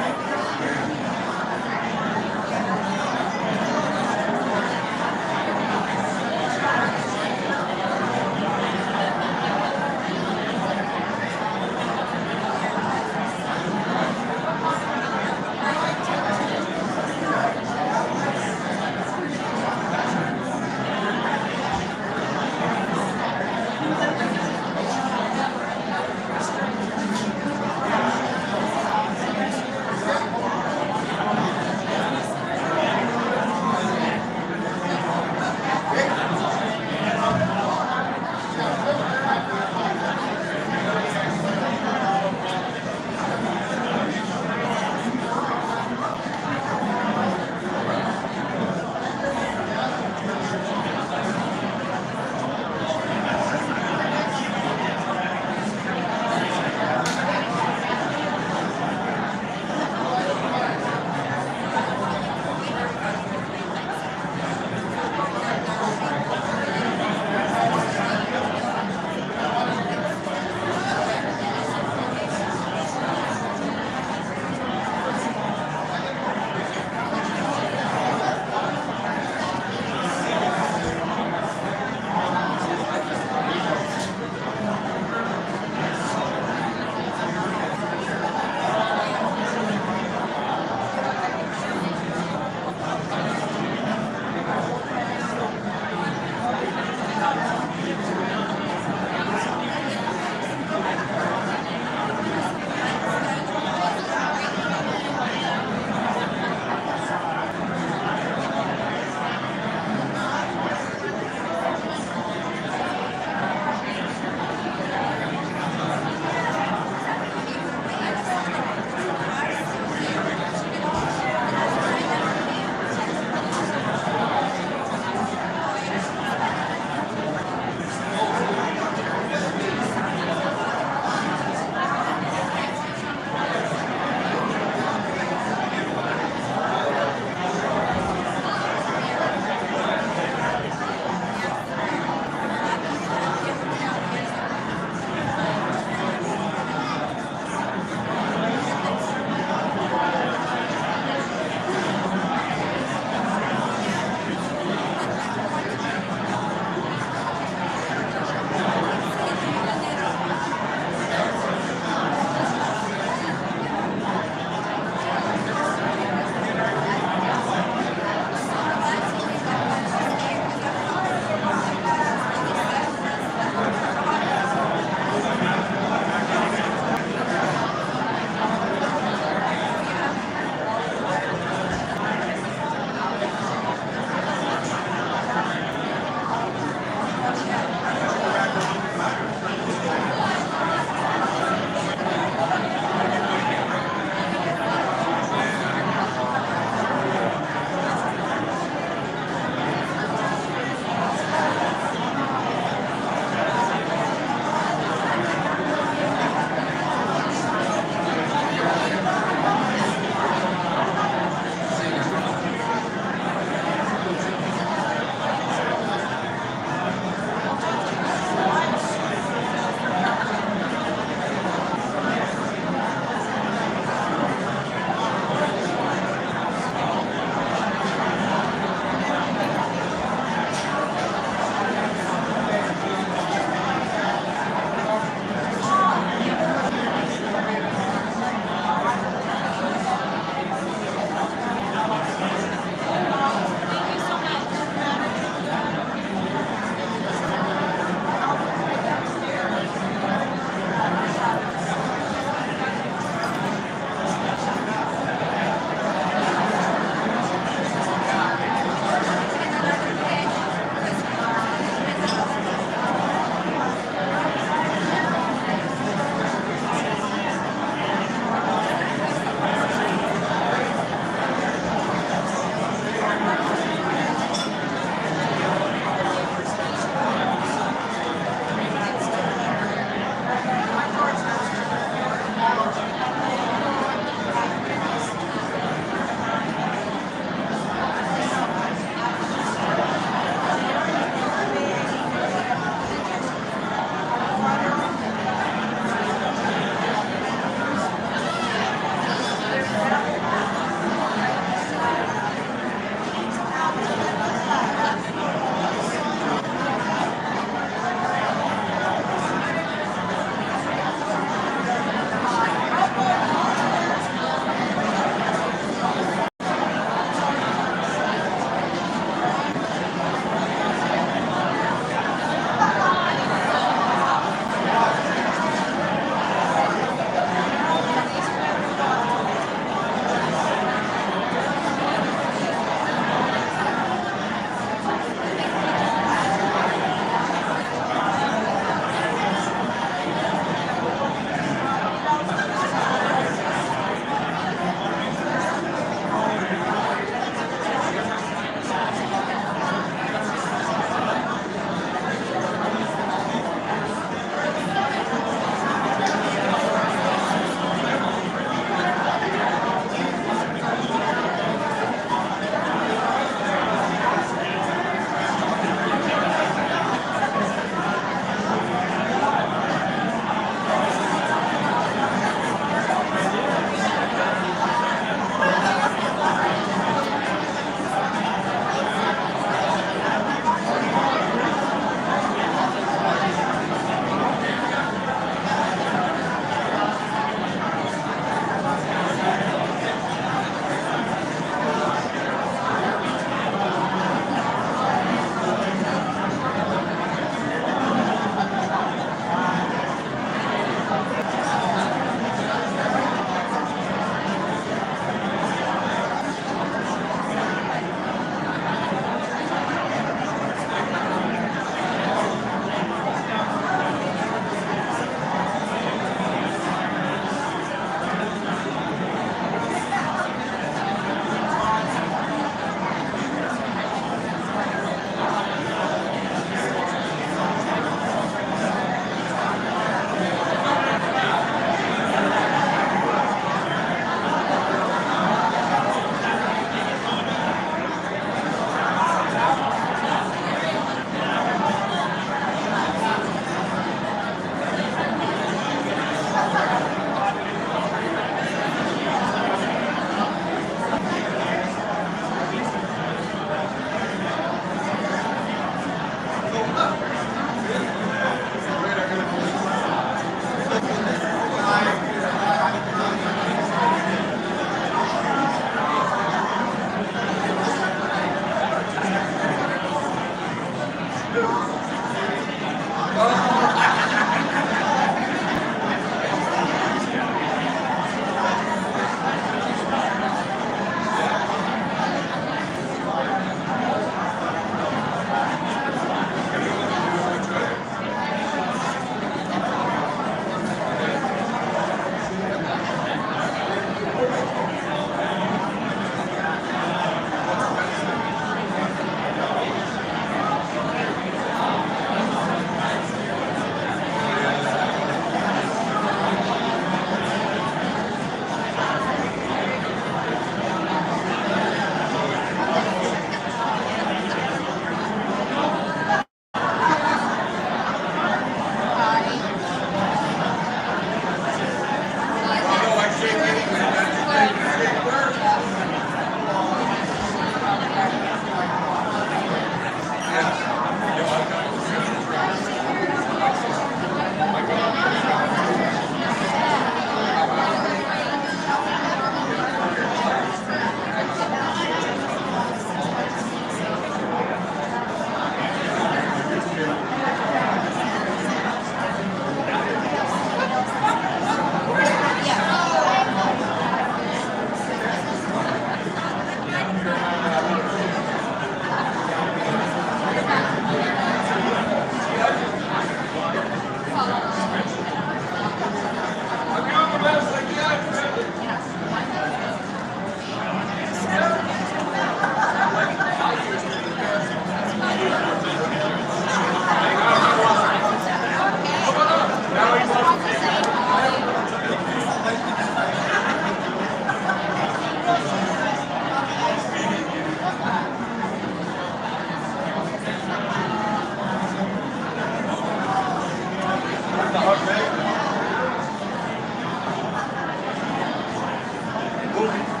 Really?